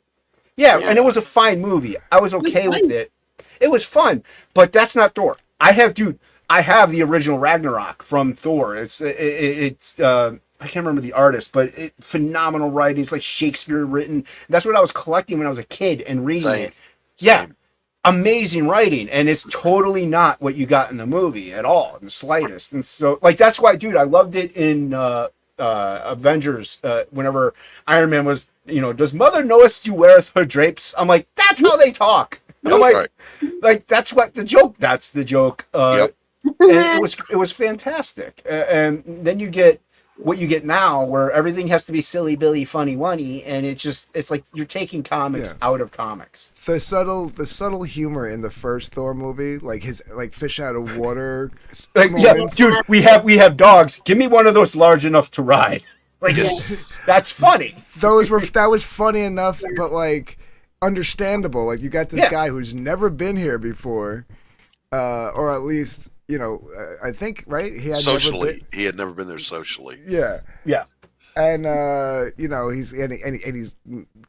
it was a fine movie. I was okay with it. It was fun, but that's not Thor. I have the original Ragnarok from Thor. It's I can't remember the artist, but phenomenal writing. It's like Shakespeare written. That's what I was collecting when I was a kid and reading it. Yeah, amazing writing, and it's totally not what you got in the movie at all, in the slightest. And so, that's why, dude, I loved it in Avengers. Whenever Iron Man was, does Mother knoweth you weareth her drapes? I'm like, that's how they talk. I'm like that's what the joke. That's the joke. And it was fantastic. And then you get what you get now, where everything has to be silly Billy, funny wunny, and it's like you're taking comics out of comics. The subtle humor in the first Thor movie, like his fish out of water. Dude, we have dogs. Give me one of those large enough to ride. That's funny. That was funny enough, but understandable. You got this guy who's never been here before, or at least I think he had he had never been there socially. Yeah, and he's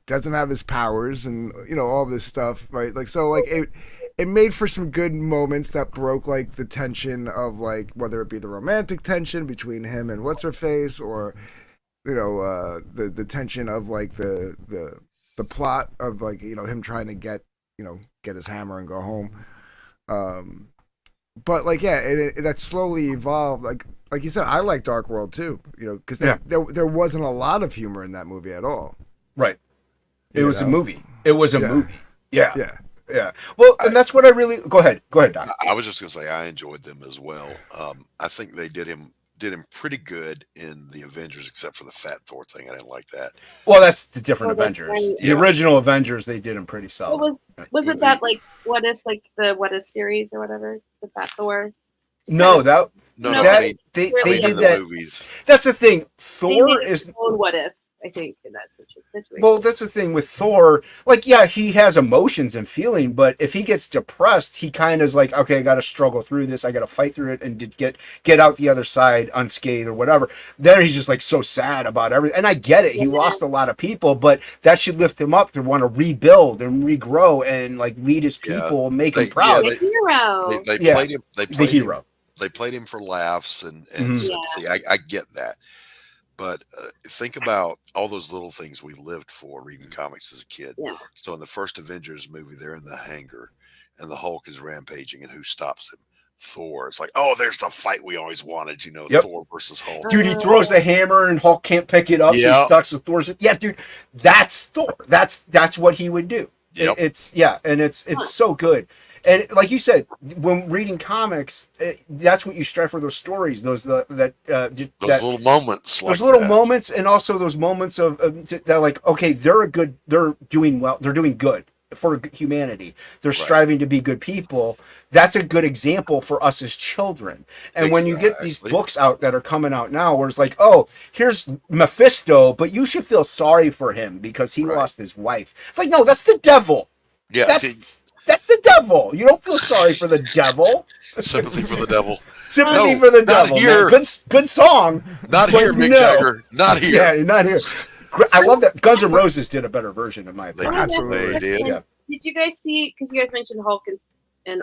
doesn't have his powers and all this stuff, right? It made for some good moments that broke the tension of whether it be the romantic tension between him and what's her face, or the tension of the plot of him trying to get his hammer and go home. But that slowly evolved. Like you said, I like Dark World too. Because there wasn't a lot of humor in that movie at all. Right. It was a movie. It was a movie. Yeah. Yeah. Yeah. Well, and that's what I really. Go ahead, Doc. I was just gonna say I enjoyed them as well. I think they did him pretty good in the Avengers, except for the Fat Thor thing. I didn't like that. Well, that's the different Well, that's Avengers. right. The Yeah. original Avengers, they did them pretty What solid. was it that like what if like the what if series or whatever the Fat Thor? No, that No, No, that I mean, they really I mean, did in the that. movies. That's the thing. They Thor made is his own what if, I think, in that situation. well. That's the thing with Thor. Like, yeah, he has emotions and feeling, but if he gets depressed, he kind of is like, okay, I got to struggle through this. I got to fight through it and get out the other side unscathed or whatever. Then he's just like so sad about everything. And I get it. He lost a lot of people, but that should lift him up to want to rebuild and regrow and like lead his Yeah. people and make They- him proud. yeah, The hero. They Yeah. played him. They The played hero. Him, they played him for laughs and Mhm. sympathy. I get that, but think about all those little things we lived for reading comics as a kid. Yeah. So in the first Avengers movie, they're in the hangar, and the Hulk is rampaging, and who stops him? Thor. It's like, oh, there's the fight we always wanted. Yep. Thor versus Hulk. Dude, he throws the hammer and Hulk can't pick it up. Yeah. He's stuck. So Thor's yeah, dude, that's Thor. That's what he would do. Yep. It's so good. And like you said, when reading comics, that's what you strive for. Those stories, those Those little moments, those like little that. moments, and also those moments of that, like, okay, they're doing well, they're doing good for humanity. They're striving to be good people. That's a good example for us as children. And when you get these Exactly. books out that are coming out now, where it's like, oh, here's Mephisto, but you should feel sorry for him because he Right. lost his wife. It's like, no, that's the devil. Yeah, That's the devil. You don't feel sorry for the devil. sympathy for the devil. Sympathy No, for the not devil. here. Man. Good song. Not but here, Mick no. Jagger. Not here. Yeah, you're not here. I love that. Guns N' Roses did a better version, in my They opinion. Absolutely. did. Yeah. Did you guys see? Because you guys mentioned Hulk and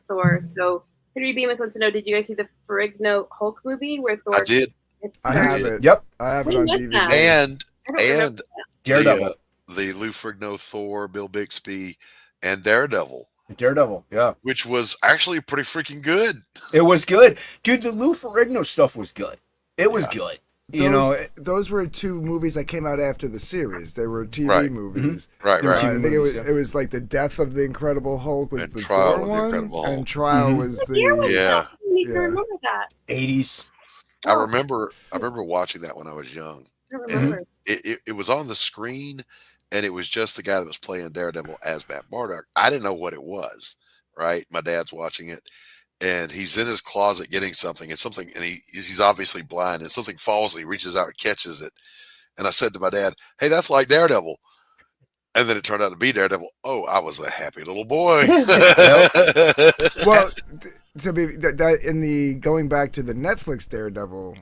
Thor. So Henry Bemis wants to know: did you guys see the Ferrigno Hulk movie where Thor? I did. It's I have it. Yep. I have it When on was DVD. that? And I don't remember and that. Daredevil. the Lou Ferrigno Thor, Bill Bixby, and Daredevil, Daredevil. Yeah. which was actually pretty freaking good. It was good. Dude, the Lou Ferrigno stuff was good. It was good. You know, those were two movies that came out after the series. They were TV Right. movies. Right, They were right. I TV think movies, it was like the Death of the Incredible Hulk was And the Trial Thor of the one, Incredible Hulk. and Trial Mhm. was What year was the Yeah. that? I don't even Yeah. remember that. 80s. I remember watching that when I was young. I don't And remember. it was on the screen, and it was just the guy that was playing Daredevil as Matt Murdock. I didn't know what it was. Right, my dad's watching it, and he's in his closet getting something, and he's obviously blind, and something falls, and he reaches out and catches it. And I said to my dad, "Hey, that's like Daredevil." And then it turned out to be Daredevil. Oh, I was a happy little boy. well, to be that in the going back to the Netflix Daredevil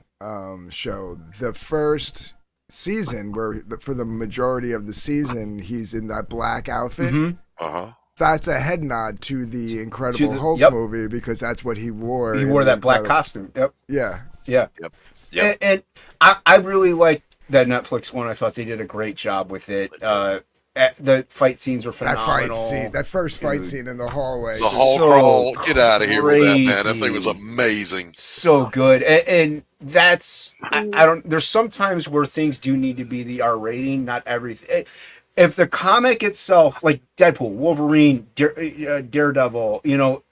show, the first season where for the majority of the season he's in that black outfit. Mhm. Uh-huh. That's a head nod to the Incredible the- Hulk yep. movie because that's what he wore. He in wore the that black Incredible- costume. Yep. Yeah. Yeah. Yep. Yep. And I really liked that Netflix one. I thought they did a great job with it. The fight scenes were That phenomenal. fight scene, that first fight Dude. scene in the hallway. The hall So crawl. Get out of here with that, man. That thing was crazy. amazing. So good. And that's I don't. There's sometimes where things do need to be the R rating, not everything. If the comic itself, like Deadpool, Wolverine, Daredevil,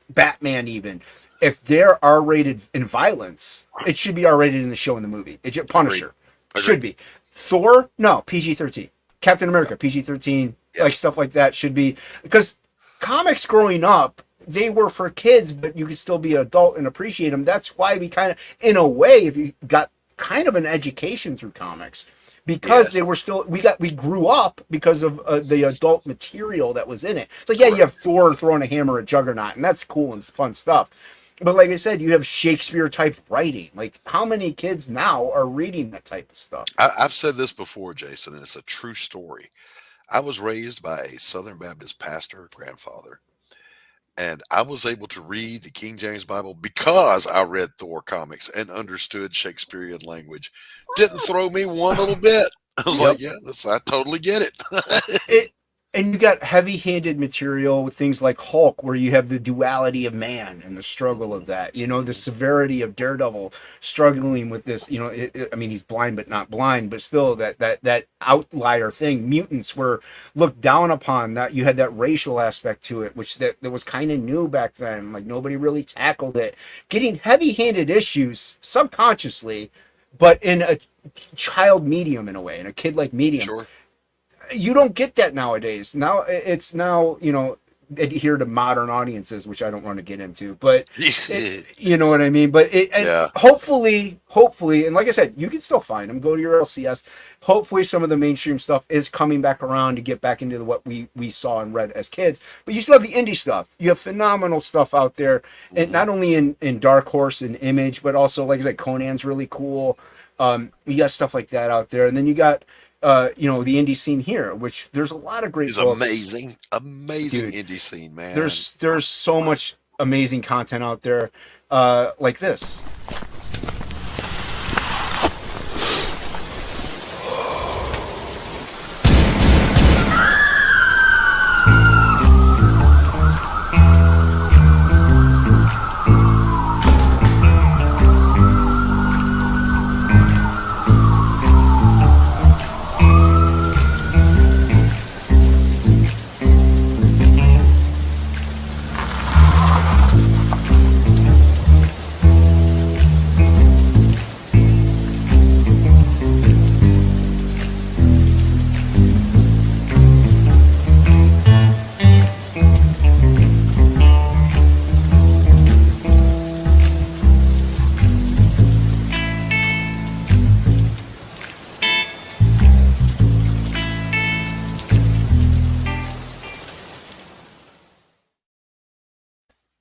Batman, even if they're R rated in violence, it should be R rated in the show and the movie. Punisher Agreed. should be. Thor, no, PG-13. Captain America, PG-13, Yeah. like stuff like that should be, because comics growing up, they were for kids, but you could still be an adult and appreciate them. That's why we kind of, in a way, if you got kind of an education through comics, because Yes. they were still, we grew up because of the adult material that was in it. It's like, yeah, you have Thor throwing a hammer at Juggernaut, and that's cool and fun stuff. But like I said, you have Shakespeare type writing. Like, how many kids now are reading that type of stuff? I've said this before, Jason, and it's a true story. I was raised by a Southern Baptist pastor grandfather, and I was able to read the King James Bible because I read Thor comics and understood Shakespearean language. Didn't throw me one little bit. I was Yep. like, yeah, I totally get it. and you got heavy-handed material with things like Hulk, where you have the duality of man and the struggle of that. You know, the severity of Daredevil struggling with this. You know, I mean, he's blind but not blind, but still that outlier thing. Mutants were looked down upon. That you had that racial aspect to it, which that was kind of new back then. Like nobody really tackled it. Getting heavy-handed issues subconsciously, but in a child medium in a way, in a kid-like medium. Sure. You don't get that nowadays. Now it's now, you know, adhere to modern audiences, which I don't want to get into, but you know what I mean. But and Yeah. hopefully, and like I said, you can still find them. Go to your LCS. Hopefully, some of the mainstream stuff is coming back around to get back into what we saw and read as kids. But you still have the indie stuff. You have phenomenal stuff out there, and not only in Dark Horse and Image, but also like I said, Conan's really cool. You got stuff like that out there, and then you got you know, the indie scene here, which there's a lot of great It's books. amazing Dude, indie scene, man. there's so much amazing content out there, like this.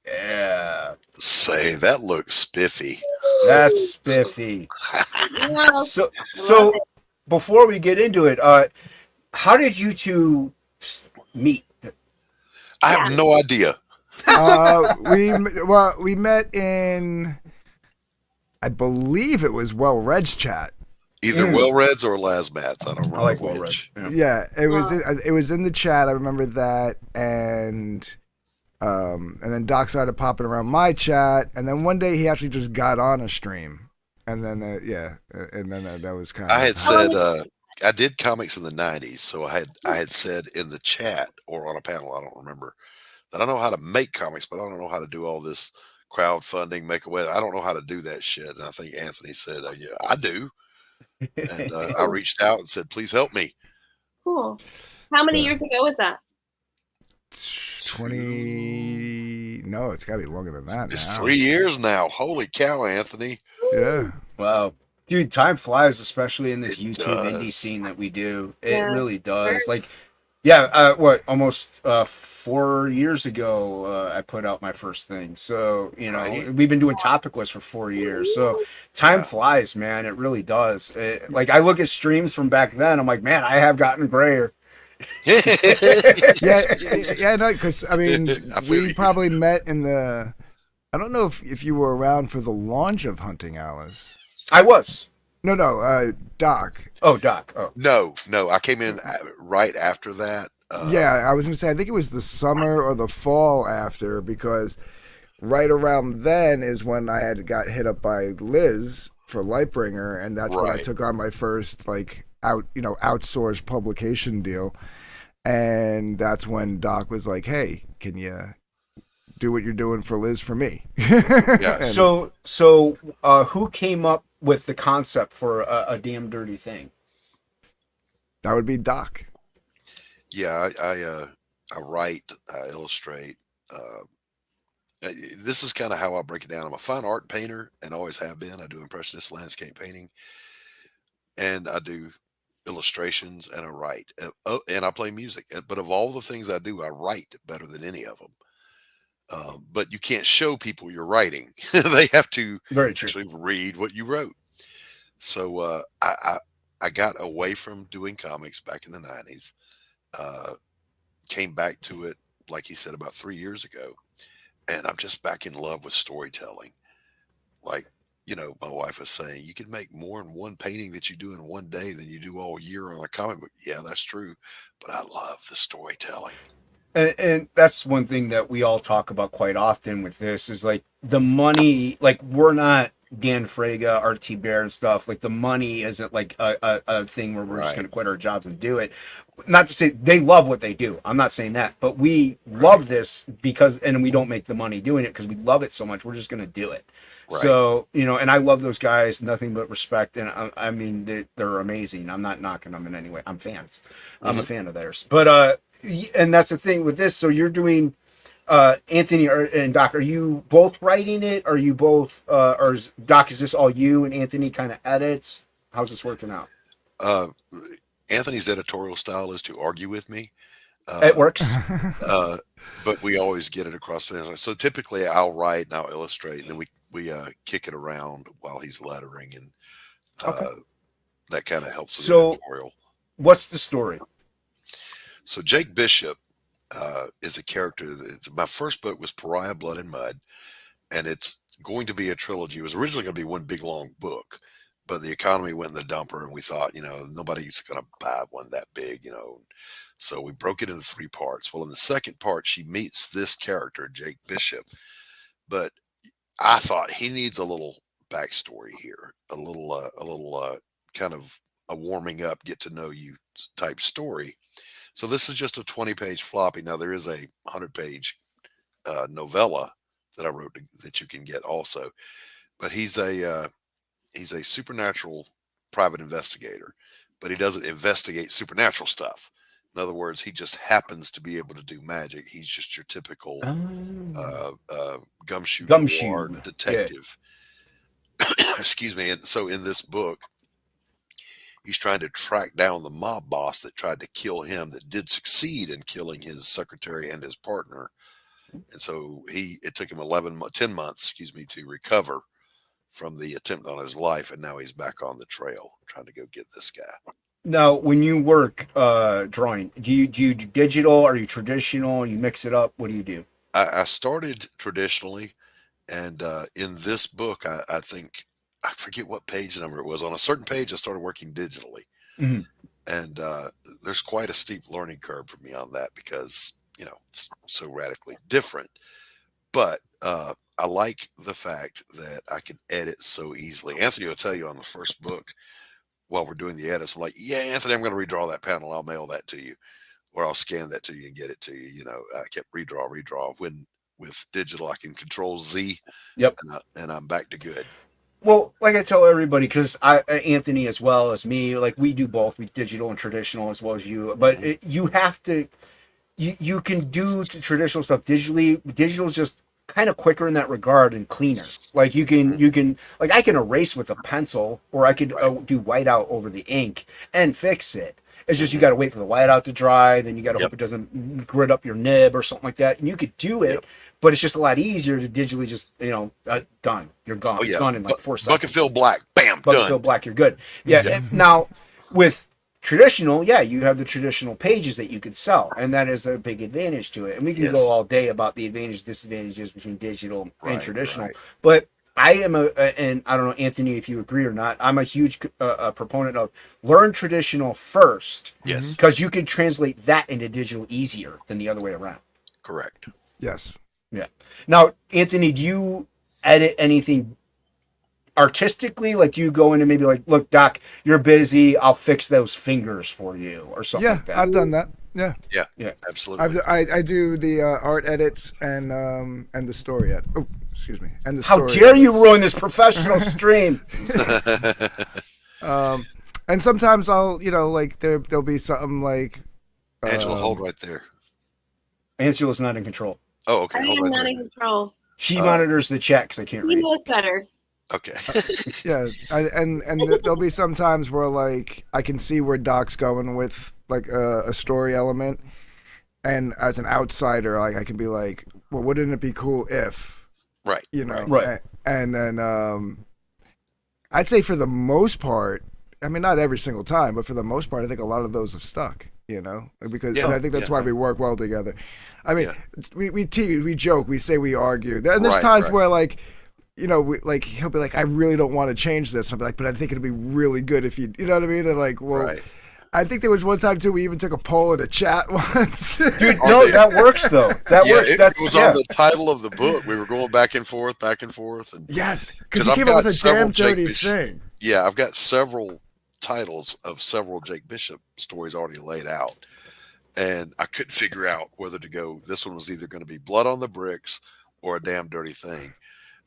Yeah, Say, that looks spiffy. that's spiffy. Well, So I love so it. before we get into it, how did you two meet? I Yeah. have no idea. We met in, I believe it was Well Red's chat. Either Mm. Well Reds or Lasmats. I don't remember I like Well Read. which. Yeah. Yeah, Wow. it was in the chat. I remember that, and then Doc started popping around my chat, and then one day he actually just got on a stream, and then that was kind of. I had How long said is- I did comics in the '90s, so I had said in the chat or on a panel, I don't remember, that I know how to make comics, but I don't know how to do all this crowdfunding, make a way. I don't know how to do that shit. And I think Anthony said, "Yeah, I do." And I reached out and said, "Please help me." Cool. How many Yeah. years ago was that? 20. No, it's got to be longer than that It's now. 3 years now. Holy cow, Anthony! Yeah. Wow. Dude, time flies, especially in this It YouTube indie does. scene that we do. It Yeah. really does. Sure. Like, yeah, what, almost 4 years ago, I put out my first thing. So, you know, Right. we've been doing Topicless for 4 years. So time Yeah. flies, man. It really does. Like, I look at streams from back then, I'm like, man, I have gotten grayer. Yeah, no, because I mean, I feel we you. probably met in the. I don't know if you were around for the launch of Hunting Alice. I was. No, Doc. Oh, Doc. Oh. No, I came in right after that. Yeah, I was gonna say I think it was the summer or the fall after, because right around then is when I had got hit up by Liz for Lightbringer, and that's when I Right. took on my first outsourced publication deal, and that's when Doc was like, "Hey, can you do what you're doing for Liz for me?" Yeah. And So, who came up with the concept for a damn dirty thing? that would be Doc. Yeah, I write, I illustrate. Uh, this is kind of how I break it down. I'm a fine art painter and always have been. I do impressionist landscape painting, and I do illustrations, and I write, and I play music. But of all the things I do, I write better than any of them. But you can't show people you're writing; they have to Very true. actually read what you wrote. So I got away from doing comics back in the '90s. Uh, Came back to it, like he said, about 3 years ago, and I'm just back in love with storytelling. Like, my wife was saying you could make more in one painting that you do in one day than you do all year on a comic book. Yeah, that's true. But I love the storytelling. And that's one thing that we all talk about quite often with this is like the money, like we're not Dan Frega, RT Bear and stuff. Like the money isn't like a thing where we're just going to quit our jobs and do it. Not to say they love what they do. I'm not saying that, but we love this because, and we don't make the money doing it because we love it so much. We're just going to do it. Right. So, and I love those guys, nothing but respect. And I mean, they're amazing. I'm not knocking them in any way. I'm fans. I'm a fan of theirs. But, and that's the thing with this. So you're doing, Anthony and Doc, are you both writing it? Are you both, or is Doc, is this all you and Anthony kind of edits? How's this working out? Anthony's editorial style is to argue with me. It works. But we always get it across. So typically I'll write and I'll illustrate and then we kick it around while he's lettering and that kind of helps with the editorial. What's the story? So Jake Bishop is a character. My first book was Pariah, Blood and Mud, and it's going to be a trilogy. It was originally going to be one big long book, but the economy went in the dumper, and we thought, nobody's going to buy one that big, So we broke it into 3 parts. Well, in the second part, she meets this character, Jake Bishop, but I thought he needs a little backstory here, a little kind of a warming up, get to know you type story. So this is just a 20-page floppy. Now there is a 100-page novella that I wrote that you can get also, but he's a supernatural private investigator, but he doesn't investigate supernatural stuff. In other words, he just happens to be able to do magic. He's just your typical gumshoe detective. Yeah. Excuse me. And so in this book, he's trying to track down the mob boss that tried to kill him, that did succeed in killing his secretary and his partner. And so it took him 10 months, to recover from the attempt on his life. And now he's back on the trail trying to go get this guy. Now, when you work drawing, do you do digital? Are you traditional? You mix it up? What do you do? I started traditionally, and in this book, I think, I forget what page number it was. On a certain page, I started working digitally. Mm-hmm. And there's quite a steep learning curve for me on that because, it's so radically different. But I like the fact that I can edit so easily. Anthony will tell you on the first book, while we're doing the edits, I'm like, yeah, Anthony, I'm going to redraw that panel. I'll mail that to you, or I'll scan that to you and get it to you. I kept redraw. When with digital, I can Control Z. Yep. And I'm back to good. Well, like I tell everybody, because Anthony as well as me, like we do both, we digital and traditional as well as you. But you have to, you can do traditional stuff digitally. Digital is just kind of quicker in that regard and cleaner. Like you can like I can erase with a pencil, or I could do whiteout over the ink and fix it. It's just you got to wait for the whiteout to dry, then you got to hope it doesn't grit up your nib or something like that. And you could do it, but it's just a lot easier to digitally just done. You're gone. Oh, yeah. It's gone in like 4 seconds. Bucket fill black, bam, bucket fill black. You're good. Yeah. And now with traditional, you have the traditional pages that you could sell, and that is a big advantage to it. And we can go all day about the advantages, disadvantages between digital and traditional. Right. But I am and I don't know, Anthony, if you agree or not, I'm a huge proponent of learn traditional first. Yes. Because you can translate that into digital easier than the other way around. Correct. Yes. Yeah. Now, Anthony, do you edit anything artistically? Like, do you go in and maybe like, look, Doc, you're busy, I'll fix those fingers for you or something like that? Yeah, I've done that. Yeah, absolutely. I do the art edits and the story edit. Oh, excuse me. And the How story dare edits. you ruin this professional stream? And sometimes I'll, there'll be something like Angela, hold right there. Angela's not in control. Oh, okay. I am not in control. She monitors the chat because I can't read. He knows better. Okay. Yeah, and there'll be some times where like I can see where Doc's going with like a story element, and as an outsider, like I can be like, well, wouldn't it be cool if, right? Right. And then I'd say for the most part, I mean not every single time, but for the most part, I think a lot of those have stuck. Because and I think that's why we work well together. I mean, we tease, we joke, we say we argue, and there's times where like. like he'll be like, I really don't want to change this. And I'll be like, but I think it'd be really good if you know what I mean? And like, well, Right. I think there was one time too we even took a poll in a chat once. Dude, no, that works though. That Yeah, works. it That's was yeah. on the title of the book. We were going back and forth, and Yes, because 'Cause he I've came up got with a several damn Jake dirty Bishop- thing. yeah, I've got several titles of several Jake Bishop stories already laid out, and I couldn't figure out whether to go. This one was either going to be Blood on the Bricks or A Damn Dirty Thing.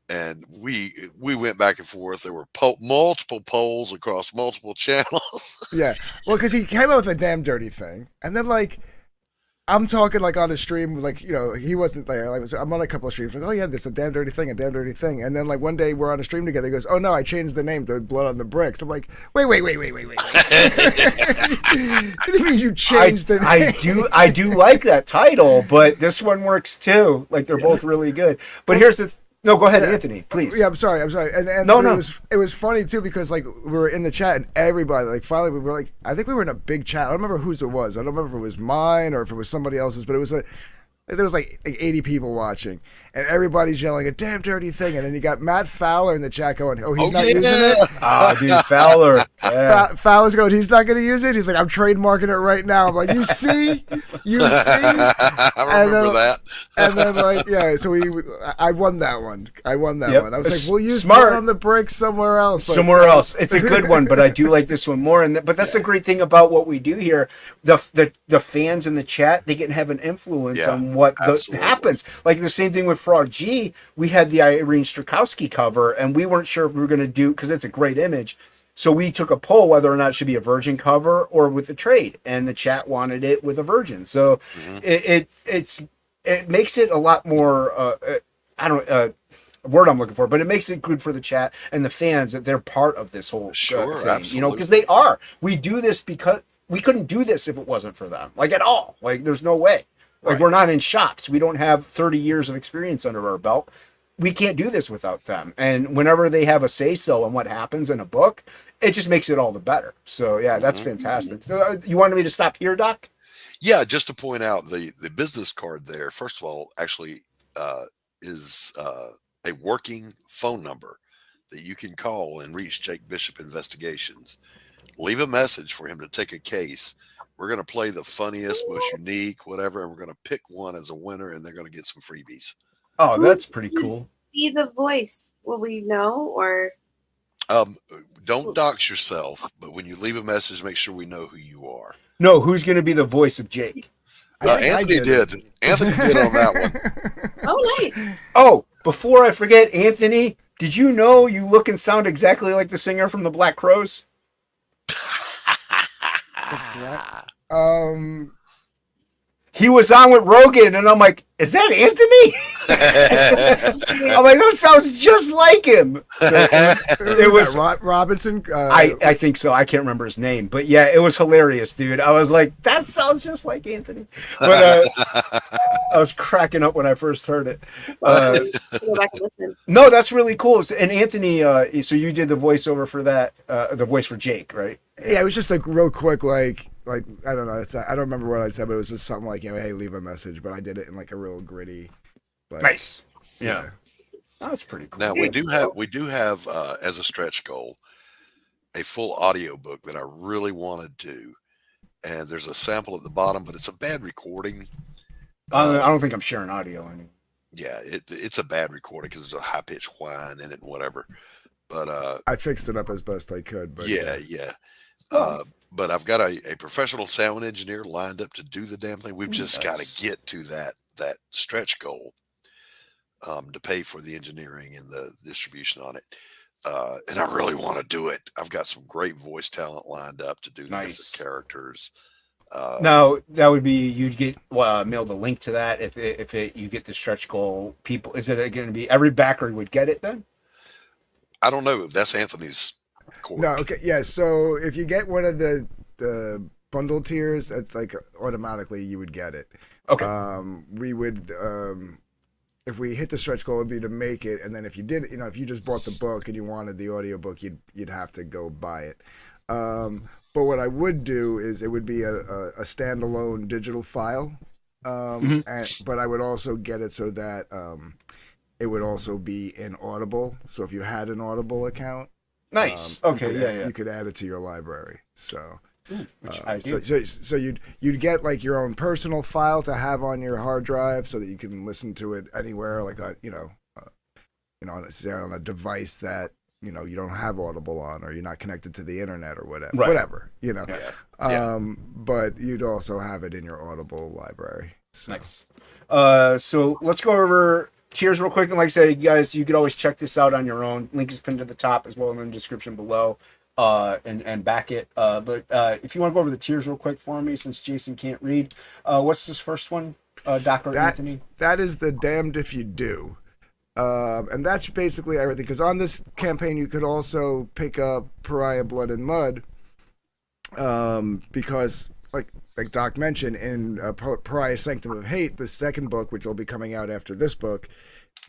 And we went back and forth. There were multiple polls across multiple channels. Yeah, well, because he came up with a damn dirty thing, and then like I'm talking like on a stream, like he wasn't there. Like I'm on a couple of streams, like, oh yeah, this is a damn dirty thing, and then like one day we're on a stream together. He goes, oh no, I changed the name to Blood on the Bricks. I'm like, wait. What do you mean you changed the name? I do like that title, but this one works too. Like they're both really good. But here's the. No, go ahead, Anthony, please. Yeah, I'm sorry. And No. It was funny too because like we were in the chat and everybody like finally we were like I think we were in a big chat. I don't remember whose it was. I don't remember if it was mine or if it was somebody else's, but it was like there was like 80 people watching and everybody's yelling a damn dirty thing, and then you got Matt Fowler in the chat going, oh, he's not using it. Ah, dude, Fowler. Yeah. Fowler's going, he's not going to use it. He's like, I'm trademarking it right now. I'm like, you see. I remember that. And then like, yeah, so I won that one. I was like, we'll use Smart. Blood on the Bricks somewhere else. But Somewhere else. It's a good one, but I do like this one more. But that's the great thing about what we do here. The fans in the chat, they can have an influence on what happens. Like the same thing with Frog G. We had the Irene Strakowski cover, and we weren't sure if we were going to do, because it's a great image. So we took a poll whether or not it should be a virgin cover or with a trade, and the chat wanted it with a virgin. So it makes it a lot more. Word I'm looking for, but it makes it good for the chat and the fans that they're part of this whole thing. Absolutely. Because they are. We do this because we couldn't do this if it wasn't for them, like at all. Like there's no way. Like we're not in shops. We don't have 30 years of experience under our belt. We can't do this without them. And whenever they have a say-so on what happens in a book, it just makes it all the better. So yeah, that's fantastic. So, you wanted me to stop here, Doc? Yeah, just to point out the business card there. First of all, actually is a working phone number that you can call and reach Jake Bishop Investigations. Leave a message for him to take a case. We're going to play the funniest, most unique, whatever, and we're going to pick one as a winner, and they're going to get some freebies. Oh, that's pretty cool. Be the voice. Will we know, or Don't dox yourself, but when you leave a message, make sure we know who you are. No, who's going to be the voice of Jake? Anthony did. Anthony did on that one. Oh, nice. Oh, before I forget, Anthony, did you know you look and sound exactly like the singer from the Black Crowes? He was on with Rogan, and I'm like, is that Anthony? I'm like, that sounds just like him. So it was Robinson. I think so. I can't remember his name, but yeah, it was hilarious, dude. I was like, that sounds just like Anthony. But I was cracking up when I first heard it. Go back and listen. No, that's really cool. And Anthony, so you did the voiceover for that, the voice for Jake, right? Yeah, it was just like real quick, like I don't know. I don't remember what I said, but it was just something like, hey, leave a message. But I did it in like a real gritty. Like, Nice. Yeah. That's pretty cool. Now we do have as a stretch goal a full audio book that I really want to do, and there's a sample at the bottom, but it's a bad recording. I don't think I'm sharing audio anymore. Yeah, it's a bad recording because there's a high pitched whine in it and whatever. But I fixed it up as best I could. But yeah. But I've got a professional sound engineer lined up to do the damn thing. We've just got to get to that stretch goal to pay for the engineering and the distribution on it. And I really want to do it. I've got some great voice talent lined up to do the different characters. Now that would be you'd get mailed a link to that if you get the stretch goal. People, is it going to be every backer would get it then? I don't know. That's Anthony's. Court. No, okay, yeah. So if you get one of the bundle tiers, it's like automatically you would get it. Okay. We would if we hit the stretch goal, it'd be to make it, and then if you did, if you just bought the book and you wanted the audiobook, you'd have to go buy it. But what I would do is it would be a standalone digital file, but I would also get it so that it would also be in Audible. So if you had an Audible account, Nice. you Okay. could Yeah. add, Yeah. you could add it to your library. So. Which I So, do. so you'd get like your own personal file to have on your hard drive, so that you can listen to it anywhere, like on a device that you don't have Audible on, or you're not connected to the internet or whatever. Right. Whatever. Yeah. But you'd also have it in your Audible library. So. Nice. So let's go over tiers real quick. And like I said, you guys, you could always check this out on your own. Link is pinned to the top as well in the description below. And back it. But if you want to go over the tiers real quick for me, since Jason can't read, what's this first one, Doc or Anthony? That is the Damned If You Do. And that's basically everything. Because on this campaign, you could also pick up Pariah Blood and Mud. Because, like Doc mentioned, in Pariah Sanctum of Hate, the second book, which will be coming out after this book,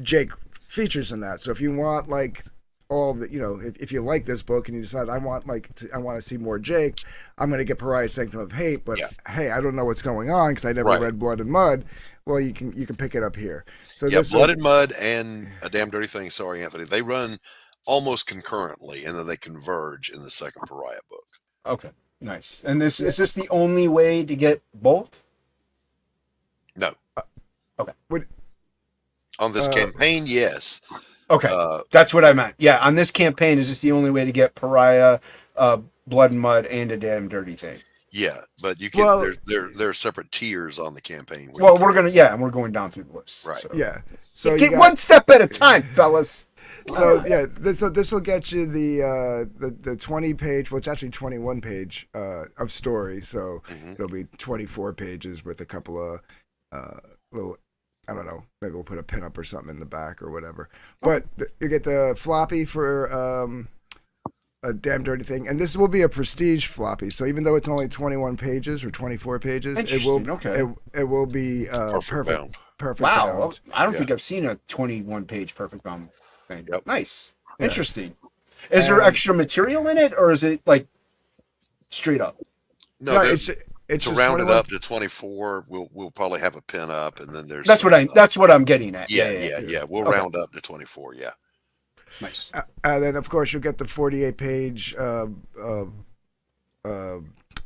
Jake features in that. So if you want, like, all the, if you like this book and you decide I want to see more Jake, I'm going to get Pariah Sanctum of Hate, but hey, I don't know what's going on because I never read Blood and Mud. Well, you can pick it up here. So Blood and Mud and A Damn Dirty Thing. Sorry, Anthony. They run almost concurrently, and then they converge in the second Pariah book. Okay, nice. And is this the only way to get both? No. Okay. On this campaign, yes. Okay, that's what I meant. Yeah, on this campaign, is this the only way to get Pariah, Blood and Mud, and A Damn Dirty Thing? Yeah, but you can. There are separate tiers on the campaign. Well, we're going down through the list. Right. So. Yeah. So get one step at a time, fellas. So this will get you the 20-page. Well, it's actually 21-page of story. So it'll be 24 pages with a couple of little. I don't know. Maybe we'll put a pin up or something in the back or whatever. But you get the floppy for A Damn Dirty Thing, and this will be a prestige floppy. So even though it's only 21 pages or 24 pages, it will be perfect bound. Perfect wow, bound. I don't think I've seen a 21-page perfect bound thing. Yep. Nice, interesting. Is there extra material in it, or is it like straight up? No, it's to round it up to 24. We'll probably have a pin up, and then there's that's what I'm getting at. Yeah. We'll round up to 24. Yeah. Nice. And then of course you'll get the 48-page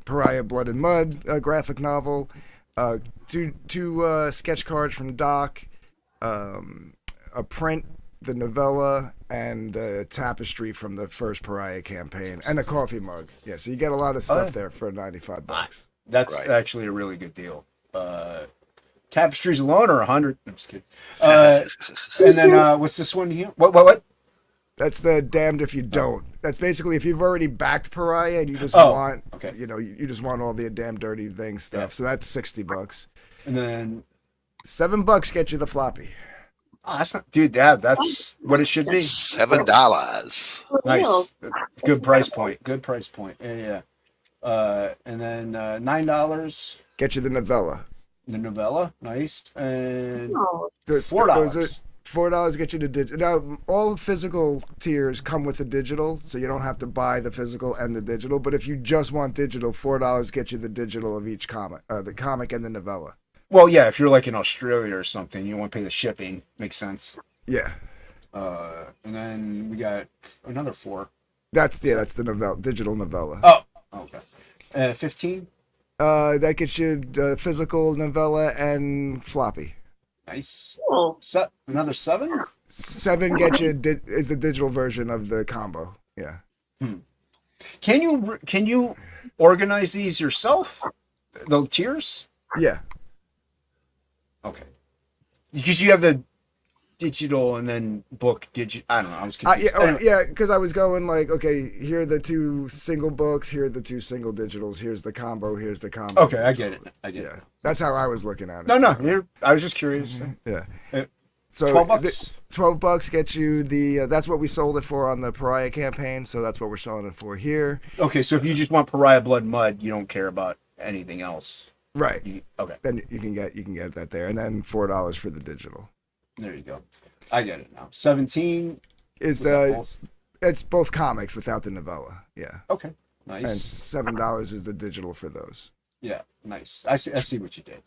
Pariah Blood and Mud graphic novel, two sketch cards from Doc, a print, the novella, and the tapestry from the first Pariah campaign, and a coffee mug. Yeah, so you get a lot of stuff there for $95. That's actually a really good deal. Tapestries alone are $100. I'm just kidding. And then what's this one here? What? That's the Damned If You Don't. That's basically if you've already backed Pariah and you just want, you just want all the Damn Dirty Thing stuff. Yeah. So that's $60. And then $7 get you the floppy. Oh, that's not, dude. That's what it should be. $7. Nice, good price point. Good price point. Yeah. And then $9 get you the novella. The novella, nice, and $4. $4 get you the digital. Now, all physical tiers come with the digital, so you don't have to buy the physical and the digital. But if you just want digital, $4 get you the digital of each comic, the comic and the novella. Well, yeah, if you're like in Australia or something, you want to pay the shipping. Makes sense. Yeah. And then we got another $4. That's the novella, digital novella. Oh, okay. 15. That gets you the physical novella and floppy. Nice. Another 7? 7 gets you is the digital version of the combo. Yeah. Can you organize these yourself? The tiers? Yeah. Okay. Because you have the digital and then book digital. I don't know. I was confused. Yeah, because I was going like, okay, here are the 2 single books, here are the 2 single digitals, here's the combo, here's the combo. Okay, I get it. Yeah, that's how I was looking at it. No, I was just curious. Yeah. So $12. $12 gets you the. That's what we sold it for on the Pariah campaign, so that's what we're selling it for here. Okay, so if you just want Pariah Blood and Mud, you don't care about anything else. Right. Okay. Then you can get that there, and then $4 for the digital. There you go. I get it now. 17 is it's both comics without the novella. Yeah. Okay. Nice. And $7 is the digital for those. Yeah. Nice. I see what you did.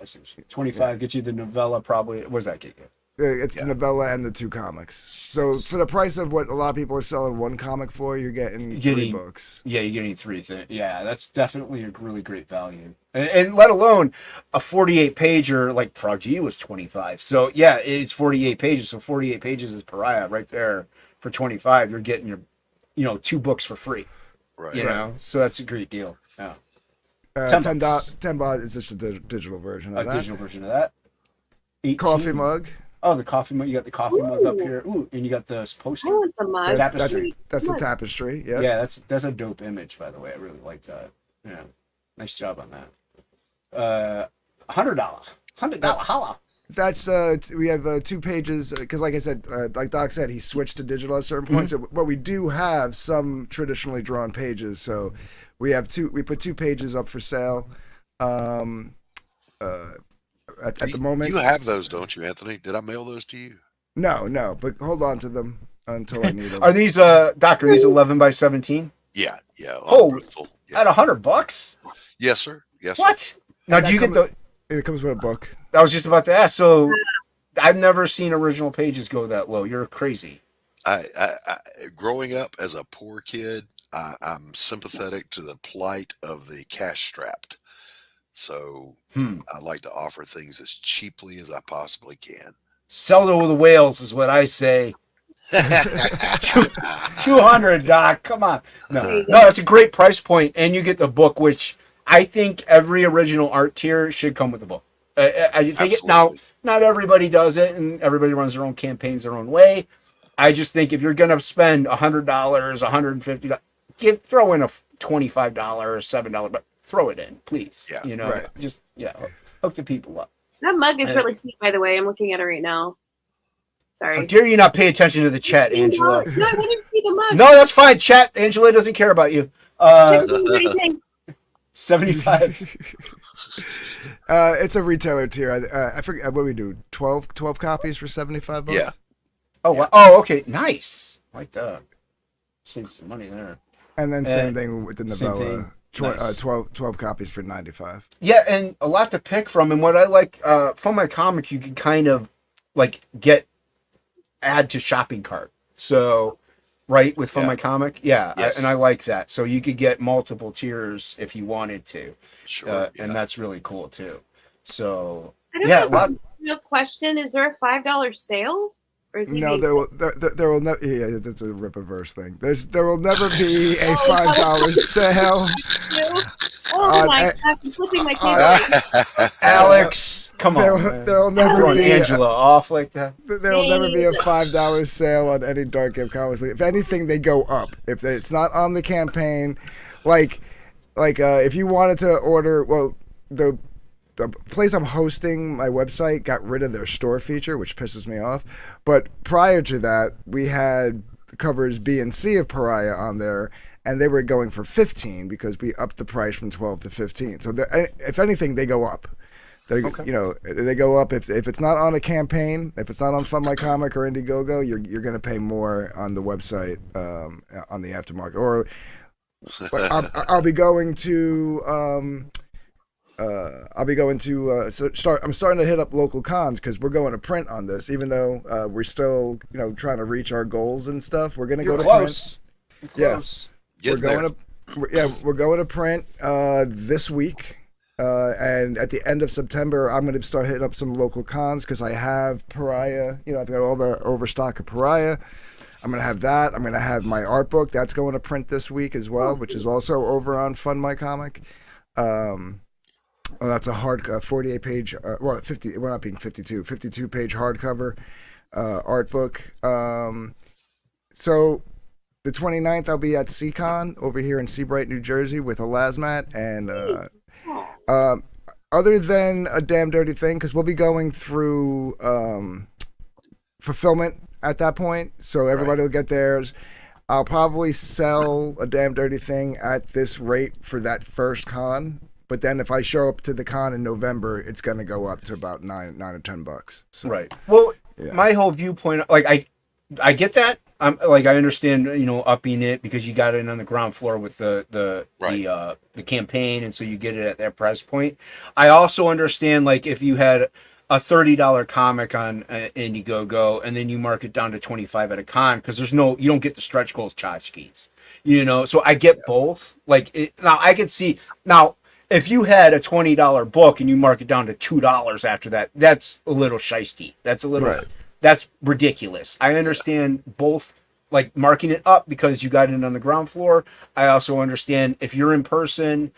25 get you the novella. Probably. What does that get you? It's Yeah. the novella and the 2 comics. So for the price of what a lot of people are selling 1 comic for, you're getting 3 books. Yeah, you're getting 3 things. Yeah, that's definitely a really great value. And let alone a 48 pager like Prog G was 25. So yeah, it's 48 pages. So 48 pages is Pariah right there for 25. You're getting your, 2 books for free. Right. You know, so that's a great deal. Yeah, $10 $10. $10 is just a digital version A of that. digital version of that. 18. Coffee mug. Oh, the coffee mug. You got the coffee mug up Ooh. here. Ooh, and you got the I poster. want the mug. Tapestry. That's the Mug. tapestry. Yeah. Yeah, that's a dope image, by the way. I really like that. Yeah, nice job on that. $100 holla. That's we have 2 pages because, like I said, like Doc said, he switched to digital at certain points. But we do have some traditionally drawn pages, so we have 2. We put 2 pages up for sale. At the moment, You have those, don't you, Anthony? Did I mail those to you? no, but hold on to them until I need them. Are these Doc? Are these 11 by 17? Yeah, yeah. on Oh, Bristol. Yeah. At $100? Yes, sir. Yes, sir. What? Now, do you get the? It comes with a book. I was just about to ask. So, I've never seen original pages go that low. You're crazy. I growing up as a poor kid, I'm sympathetic to the plight of the cash strapped. So I like to offer things as cheaply as I possibly can. Sell to the whales is what I say. 200, Doc. Come on. No, it's a great price point, and you get the book, which I think every original art tier should come with the book. I think now, Absolutely. not everybody does it, and everybody runs their own campaigns their own way. I just think if you're gonna spend $100, $150, throw in a $25, $7, but throw it in, please. Yeah, right. Just hook the people up. That mug is really sweet, by the way. I'm looking at it right now. How Sorry. dare you not pay attention to the chat, Angela? No, I didn't see the mug. No, that's fine. Chat, Angela doesn't care about you. Check the rating. 75. It's a retailer tier. I forget what we do. 12 copies for $75. Yeah. Oh, wow. Oh, okay. Nice. Like that. Save some money there. And then same thing with the same novella. thing. Nice. 12 copies for $95. Yeah, and a lot to pick from. And what I like from my comic, you can kind of like add to shopping cart. So, right, with from my comic, Yes. and I like that. So you could get multiple tiers if you wanted to, Sure. and that's really cool too. So I don't yeah, know. No question. Is there a $5 sale? Or is he No, there will never. Yeah, that's a Rippaverse thing. There will never be a $5 sale. Oh my Uh, gosh, I'm flipping my keyboard. Alex, come on, man. There will never Throwing be. Angela off like that. There will never be a $5 sale on any DarkGift comics. If anything, they go up. If it's not on the campaign, like if you wanted to order, well, the place I'm hosting my website got rid of their store feature, which pisses me off. But prior to that, we had covers B and C of Pariah on there, and they were going for 15 because we upped the price from 12 to 15. So if anything, they go up. They go up if it's not on a campaign, if it's not on Fund My Comic or Indiegogo, you're going to pay more on the website on the aftermarket. Or I'll be going to. I'm starting to hit up local cons because we're going to print on this, even though we're still, trying to reach our goals and stuff. We're going to go to Close. print. You're Yeah. close. Get there. We're going to print this week. And at the end of September, I'm going to start hitting up some local cons because I have Pariah. I've got all the overstock of Pariah. I'm going to have that. I'm going to have my art book. That's going to print this week as well, which is also over on Fund My Comic. Well, that's a 48-page, 50. We're not being 52. 52-page hardcover art book. So the 29th, I'll be at Seacon over here in Seabright, New Jersey, with a Lazmat, and other than a damn dirty thing, because we'll be going through fulfillment at that point, so everybody will get theirs. I'll probably sell a damn dirty thing at this rate for that first con. But then if I show up to the con in November, it's going to go up to about $9 or $10. So, Right. Well, yeah. my whole viewpoint, like I get that. I understand, upping it because you got it on the ground floor with the campaign, and so you get it at that price point. I also understand, like, if you had a $30 comic on Indiegogo, and then you mark it down to 25 at a con, because you don't get the stretch goals tchotchkes, So I get both. Now I could see now if you had a $20 book and you mark it down to $2 after that, that's a little shisty. That's a little Right. That's ridiculous. I understand both, like marking it up because you got it on the ground floor. I also understand if you're in person,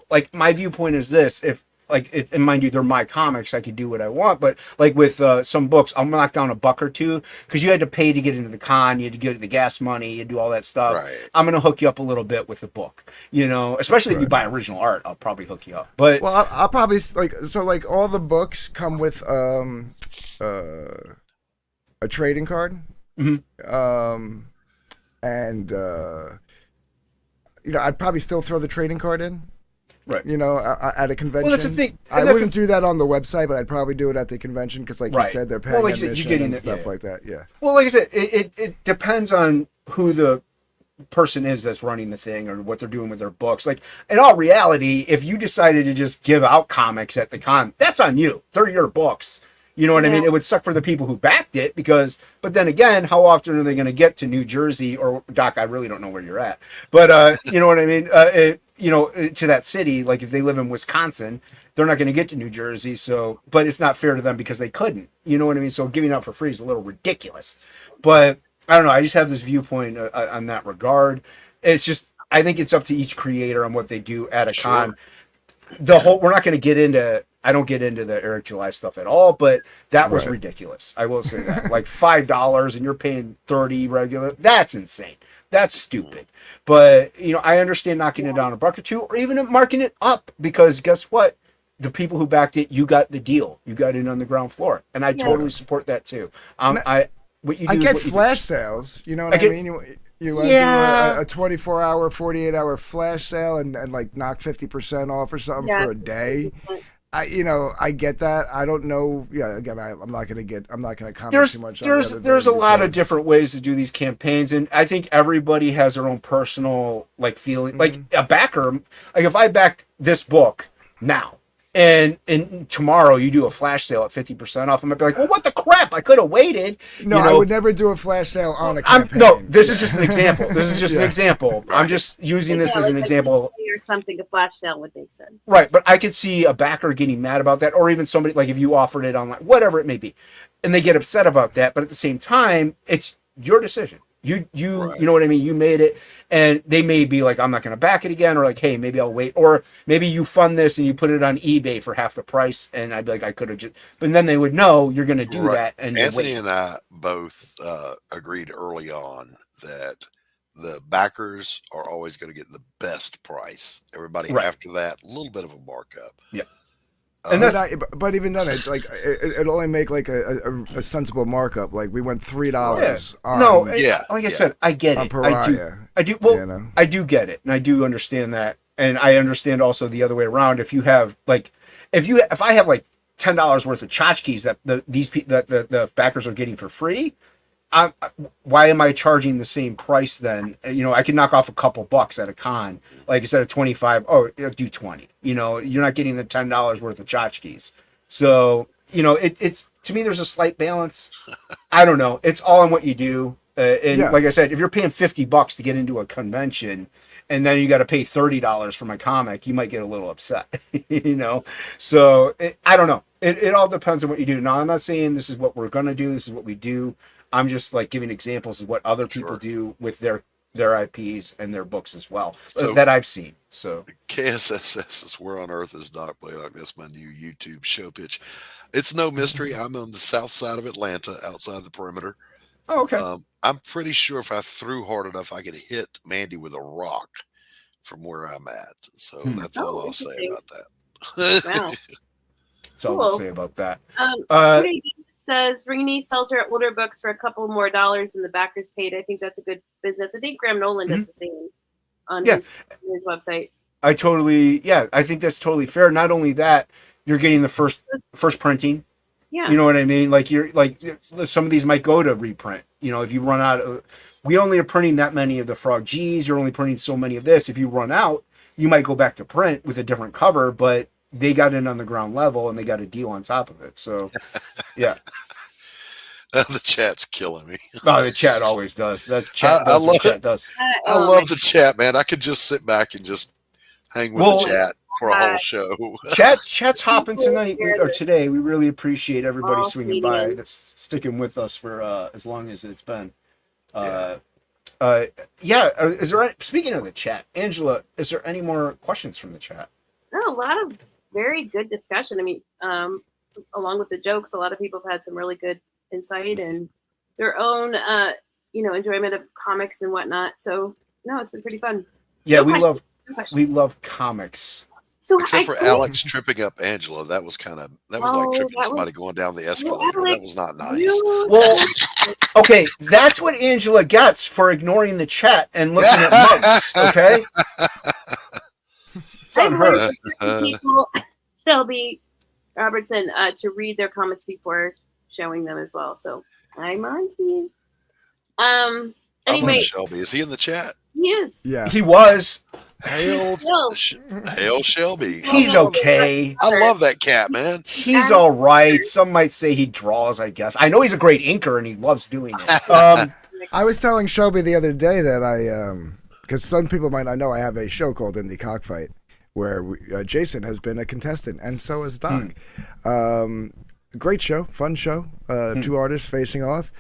like my viewpoint is this: if and mind you, they're my comics, I could do what I want. But like with some books, I'll knock down a buck or two because you had to pay to get into the con, you had to get the gas money, you do all that stuff. Right. I'm gonna hook you up a little bit with the book, especially if you buy original art. I'll probably hook you up. But Well, I'll probably like all the books come with a trading card, and I'd probably still throw the trading card in. right. At a convention. Well, that's the thing. I And that's wouldn't do that on the website, but I'd probably do it at the convention because, like Right. you said, they're Well, paying like you said, admission you're getting and it, stuff yeah. like that. Yeah. Well, like I said, it depends on who the person is that's running the thing or what they're doing with their books. Like, in all reality, if you decided to just give out comics at the con, that's on you. They're your books. You know what I mean? It would suck for the people who backed it but then again, how often are they going to get to New Jersey or Doc? I really don't know where you're at, but you know what I mean? To that city, like if they live in Wisconsin, they're not going to get to New Jersey. So, but it's not fair to them because they couldn't, you know what I mean? So giving out for free is a little ridiculous, but I don't know. I just have this viewpoint on that regard. It's just, I think it's up to each creator on what they do at a con. We're not going to get into, I don't get into the Eric July stuff at all, but that was ridiculous. I will say that. Like $5 and you're paying 30 regular. That's insane. That's stupid. But, I understand knocking it down a buck or two or even marking it up because guess what? The people who backed it, you got the deal. You got in on the ground floor. And I totally support that too. What you do I get is what flash sales. You know what I mean? You want to do a 24-hour, 48-hour flash sale and like knock 50% off or something for a day. I get that. I don't know. Yeah, again, I'm not going to comment too much. There's a lot of different ways to do these campaigns, and I think everybody has their own personal feeling. Like a backer, like if I backed this book now, and tomorrow you do a flash sale at 50% off, I might be like, well, what the crap? I could have waited. No, I would never do a flash sale on a campaign. This is just an example. This is just an example. I'm just using this as an example. Or something, a flash sale would make sense. Right, but I could see a backer getting mad about that, or even somebody, like if you offered it online, whatever it may be, and they get upset about that. But at the same time, it's your decision. You know what I mean? You made it, and they may be like, I'm not going to back it again, or like, hey, maybe I'll wait, or maybe you fund this and you put it on eBay for half the price, and I'd be like, I could have just, but then they would know you're going to do that. And Anthony and I both agreed early on that the backers are always going to get the best price. Everybody after that, a little bit of a markup. Yeah. But even then, it's like it only make like a sensible markup. Like we went $3. Like I said, I get it. I do. Well, I do get it, and I do understand that, and I understand also the other way around. If you have if I have like $10 worth of tchotchkes that the backers are getting for free, why am I charging the same price then? I can knock off a couple bucks at a con. Like instead of 25, do 20. You're not getting the $10 worth of tchotchkes. So, it's to me, there's a slight balance. I don't know. It's all in what you do. Like I said, if you're paying $50 to get into a convention and then you got to pay $30 for my comic, you might get a little upset, So I don't know. It all depends on what you do. Now, I'm not saying this is what we're going to do. This is what we do. I'm just like giving examples of what other people do with their IPs and their books as well that I've seen. So KSS says, "Where on earth is Doc Blalock?" That's my new YouTube show pitch. It's no mystery. I'm on the south side of Atlanta, outside the perimeter. Oh, okay. I'm pretty sure if I threw hard enough, I could hit Mandy with a rock from where I'm at. So that's all I'll say about that. Wow. That's all I'll say about that. Says Ringney sells her older books for a couple more dollars than the backers paid. I think that's a good business. I think Graham Nolan does the same on his website. I think that's totally fair. Not only that, you're getting the first printing. Yeah. You know what I mean? Like some of these might go to reprint. If you run out we only are printing that many of the Frog G's, you're only printing so many of this. If you run out, you might go back to print with a different cover, but they got in on the ground level and they got a deal on top of it. So, yeah. The chat's killing me. No, the chat always does. That chat I does. love The chat does. I love the chat, man. I could just sit back and just hang with Well, the chat for a whole show. Chat's hopping tonight or today. We really appreciate everybody All swinging by, comedians. that's sticking with us for as long as it's been. Yeah. Is there? Speaking of the chat, Angela, is there any more questions from the chat? No, a lot of very good discussion. I mean, along with the jokes, a lot of people have had some really good insight and their own, enjoyment of comics and whatnot. So, no, it's been pretty fun. Yeah, No we question. love No question. we love comics. So Except for Alex tripping up Angela. That was like tripping that somebody was- going down the escalator. Alex, That was not nice. you- Well, okay, that's what Angela gets for ignoring the chat and looking at mugs. Okay, it's on I've her. learned from certain people, Shelby Robertson, to read their comments before showing them as well. So I'm on to you. I love Anyway, Shelby. Is he in the chat? he is. Yeah. He was. Hail, hail Shelby. He's okay. I love that cat, man. He's all right. Some might say he draws. I guess I know he's a great inker and he loves doing it. I was telling Shelby the other day that because some people might not know, I have a show called Indie Cockfight where Jason has been a contestant and so has Doc. Great show, fun show. Two artists facing off.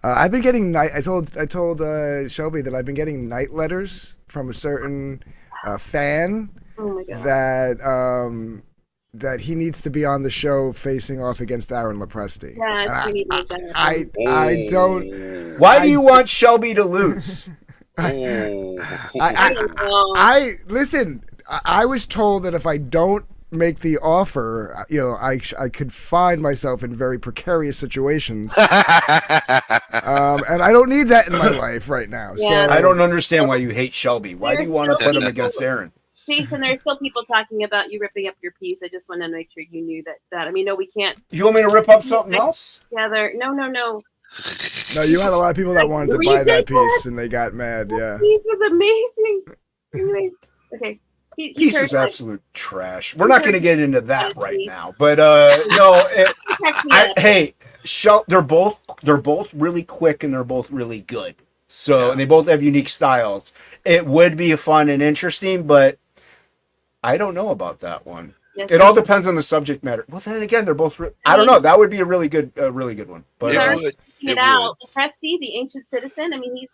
I've been getting I told Shelby that I've been getting night letters from a certain fan Oh my god. that he needs to be on the show facing off against Aaron Lepresti. Yeah, we need to make that happen. I don't. Why do you want Shelby to lose? I don't know. I listen. I was told that if I don't make the offer, I could find myself in very precarious situations, and I don't need that in my life right now. Yeah. So I don't understand why you hate Shelby. Why do you want to put him against Aaron? Jason, there's still people talking about you ripping up your piece. I just wanted to make sure you knew that. I mean, no, we can't You want me to rip up something else? together. No. No, you had a lot of people that wanted to Were buy you that thinking piece, and they got mad. Yeah. That piece was amazing. Anyway, okay. He Piece turned was like- absolute trash. We're not going to get into that right Piece. now, but no. he cracked me up. Hey, they're both really quick and they're both really good. So and they both have unique styles. It would be fun and interesting, but I don't know about that one. Yes, It all depends on the subject matter. Well, then again, they're both. I don't know. That would be a really good one. But It Sorry. would. Checking It it out. Press C, the ancient citizen. I mean, he's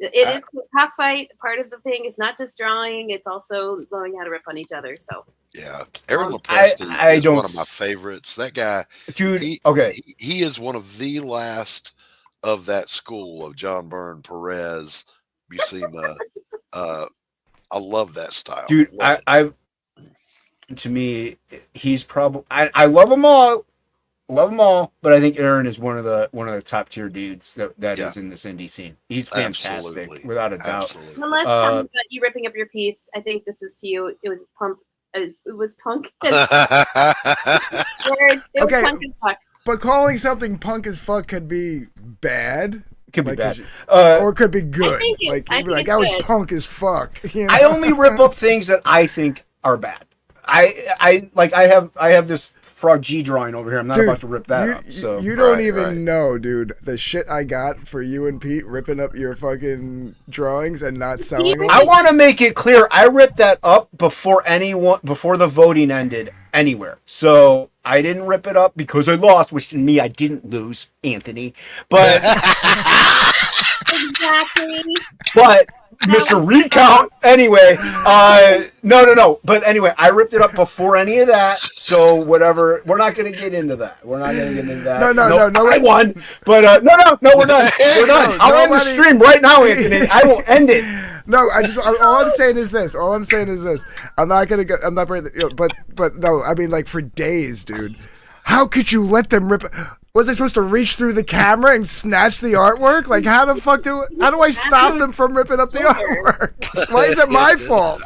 it is cockfight. Part of the thing is not just drawing; it's also learning how to rip on each other. So Yeah. Aaron I Lepresti is don't one of my favorites. That guy, dude, he- okay. he is one of the last of that school of John Byrne, Perez, Buscema. I love that style. Dude, Love it. I to me, he's probably. I love them all. Love them all, but I think Aaron is one of the top tier dudes that Yeah. is in this indie scene. He's fantastic, Absolutely. without a doubt. Absolutely. one last comment about you ripping up your piece. I think this is to you. It was punk. It was punk. Words. It was Okay. punk as fuck. But calling something punk as fuck could be bad. It could be Like, bad. Or it could be good. think it- Like I you'd be think like, it's that was good. punk as fuck. You know? I only rip up things that I think are bad. I have this Frog G drawing over here. I'm not Dude, about to rip that you, up. So you don't Right, even right. know, dude, the shit I got for you and Pete ripping up your fucking drawings and not selling them. I want to make it clear. I ripped that up before the voting ended anywhere. So I didn't rip it up because I lost, which to me I didn't lose, Anthony. But Exactly. but Mr. Recount anyway. No. But anyway, I ripped it up before any of that. So whatever. We're not gonna get into that. No. I won. But no. We're done. We're done. I'll end the Nobody- stream right now, Anthony. I will end it. No, all I'm saying is this. I'm not gonna go. I'm not bringing. But no. I mean, like for days, dude. How could you let them rip? Was I supposed to reach through the camera and snatch the artwork? Like, how do I stop them from ripping up the artwork? Why is it my fault?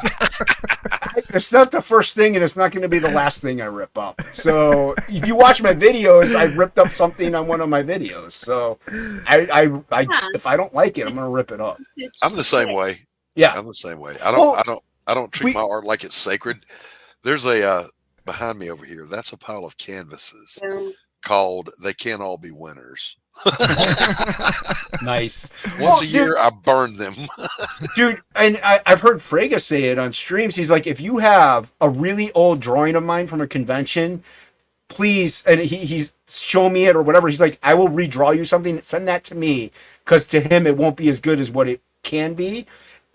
It's not the first thing, and it's not going to be the last thing I rip up. So if you watch my videos, I ripped up something on one of my videos. So I if I don't like it, I'm going to rip it up. I'm the same way. Yeah. I'm the same way. I don't treat my art like it's sacred. There's a behind me over here. That's a pile of canvases Um, called "They Can't All Be Winners." Nice. Once Well, a year, I burn them. dude, and I've heard Frege say it on streams. He's like, if you have a really old drawing of mine from a convention, please, and he's show me it or whatever. He's like, I will redraw you something. Send that to me, because to him it won't be as good as what it can be.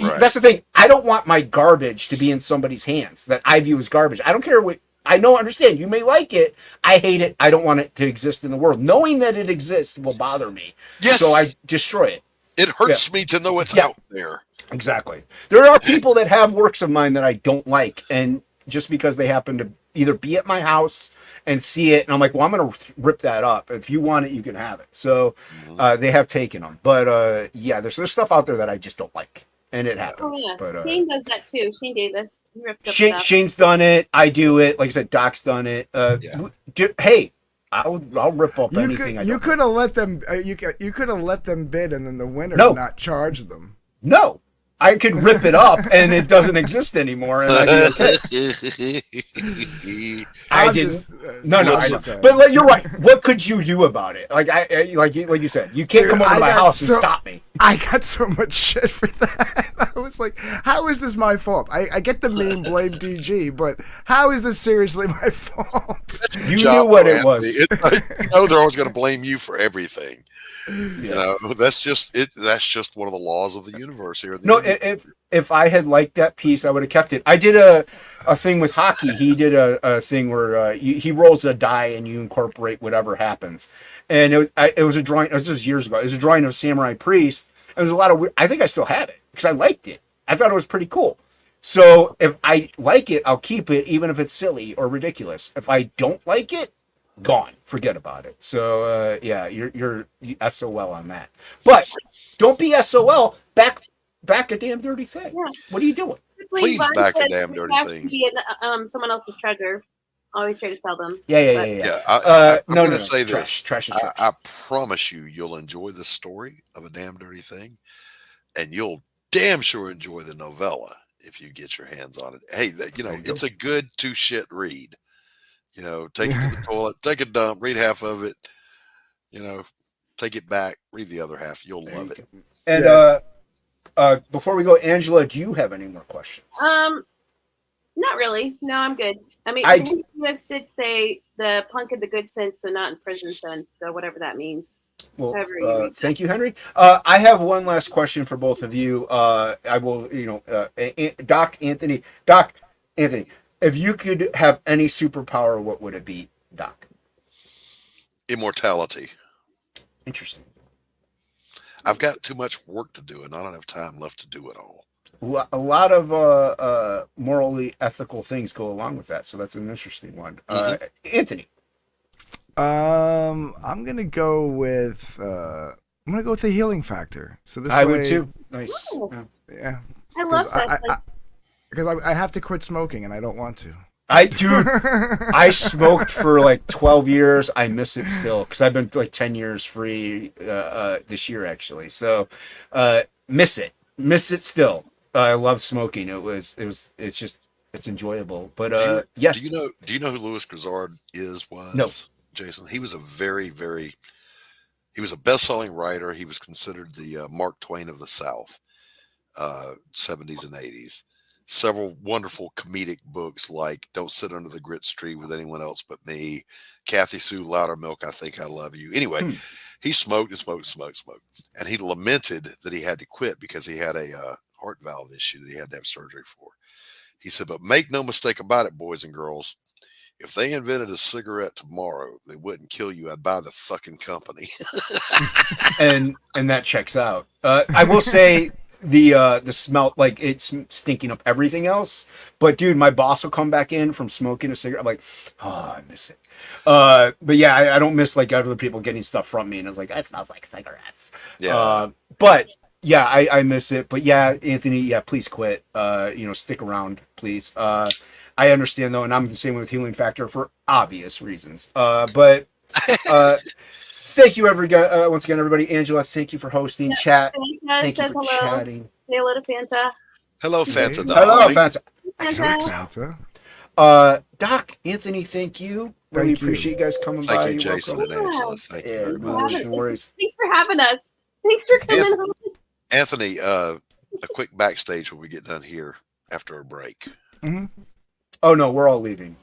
Right. That's the thing. I don't want my garbage to be in somebody's hands that I view as garbage. I don't care what. I know, understand. You may like it. I hate it. I don't want it to exist in the world. Knowing that it exists will bother me. Yes. So I destroy it. It hurts me to know it's Yeah. out there. Exactly. There are people that have works of mine that I don't like, and just because they happen to either be at my house and see it, and I'm like, well, I'm going to rip that up. If you want it, you can have it. So they have taken them. But yeah, there's stuff out there that I just don't like, and it happens. Oh yeah, But Shane does that too. Shane Davis, he rips up Shane, stuff. Shane's done it. I do it. Like I said, Doc's done it. Hey, I'll rip up anything. You could have let them. You could have let them bid, and then the winner No. not charge them. No, I could rip it up, and it doesn't exist anymore, and I'd be okay. I I'm didn't. just, No, I just know. saying. But like, you're right. What could you do about it? Like like you said, you can't Dude, come over I to my got house and so- stop me. I got so much shit for that. I was like, how is this my fault? I get the meme blame DG, but how is this seriously my fault? You Job knew what for it was. Anthony. You know they're always going to blame you for everything. You Yeah. know, that's just it. That's just one of the laws of the universe here. in the No, universe. if I had liked that piece, I would have kept it. I did a thing with hockey. He did a thing where he rolls a die and you incorporate whatever happens. And it was a drawing. This was years ago. It was a drawing of Samurai Priest. And there's a lot of weird. I think I still have it because I liked it. I thought it was pretty cool. So if I like it, I'll keep it, even if it's silly or ridiculous. If I don't like it, gone. Forget about it. So yeah, you're SOL on that. But don't be SOL. Back a damn dirty thing. Yeah. What are you doing? Please Vaughn back a said damn it dirty has thing. to be someone else's treasure. Always try to sell them. Yeah. Yeah, I'm No, going to say trash. this. Trash is trash. I promise you'll enjoy the story of a damn dirty thing, and you'll damn sure enjoy the novella if you get your hands on it. Hey, it's a good to shit read. Take it to the toilet, take a dump, read half of it. Take it back, read the other half. You'll love it. And Yes. Before we go, Angela, do you have any more questions? Not really. No, I'm good. I mean, I you just did say the punk in the good sense, the not in prison sense. So whatever that means. Well, However you read thank you, Henry. I have one last question for both of you. I will, Doc Anthony, if you could have any superpower, what would it be, Doc? Immortality. Interesting. I've got too much work to do, and I don't have time left to do it all. A lot of morally ethical things go along with that, so that's an interesting one. Anthony. I'm gonna go with the healing factor. So this I way, would too. Nice. Oh. Yeah. Yeah, I love that. because I have to quit smoking and I don't want to. I smoked for like 12 years. I miss it still because I've been like 10 years free this year actually. So miss it still. I love smoking. It's enjoyable. But yeah. Do you know who Louis Grizzard was? No. Jason. He was he was a best-selling writer. He was considered the Mark Twain of the South, 70s and 80s. Several wonderful comedic books like Don't Sit Under the Grits Tree with Anyone Else But Me, Kathy Sue Loudermilk, I Think I Love You. Anyway, he smoked and smoked. And he lamented that he had to quit because he had a heart valve issue that he had to have surgery for. He said, but make no mistake about it, boys and girls. If they invented a cigarette tomorrow, they wouldn't kill you. I'd buy the fucking company. and that checks out. I will say the smell, like it's stinking up everything else. But dude, my boss will come back in from smoking a cigarette. I'm like, oh, I miss it. But yeah, I don't miss like other people getting stuff from me, and it's like that smells like cigarettes. Yeah. But yeah, I miss it. But yeah, Anthony, yeah, please quit. Stick around, please. I understand though, and I'm the same with Healing Factor for obvious reasons. But thank you once again, everybody. Angela, thank you for hosting. Chat. Fanta Thank you says for hello. chatting. Say hello to Fanta. Hello, Fanta. Hello, darling. Fanta. Fanta. Santa. Doc, Anthony, thank you. Really Thank you. appreciate you guys coming Thank by. you, You're Jason welcome. and Angela. Thank you Yeah, very no much. worries, no worries. Thanks for having us. Thanks for coming home. Anthony, a quick backstage when we get done here after a break. Mhm. Oh no, we're all leaving.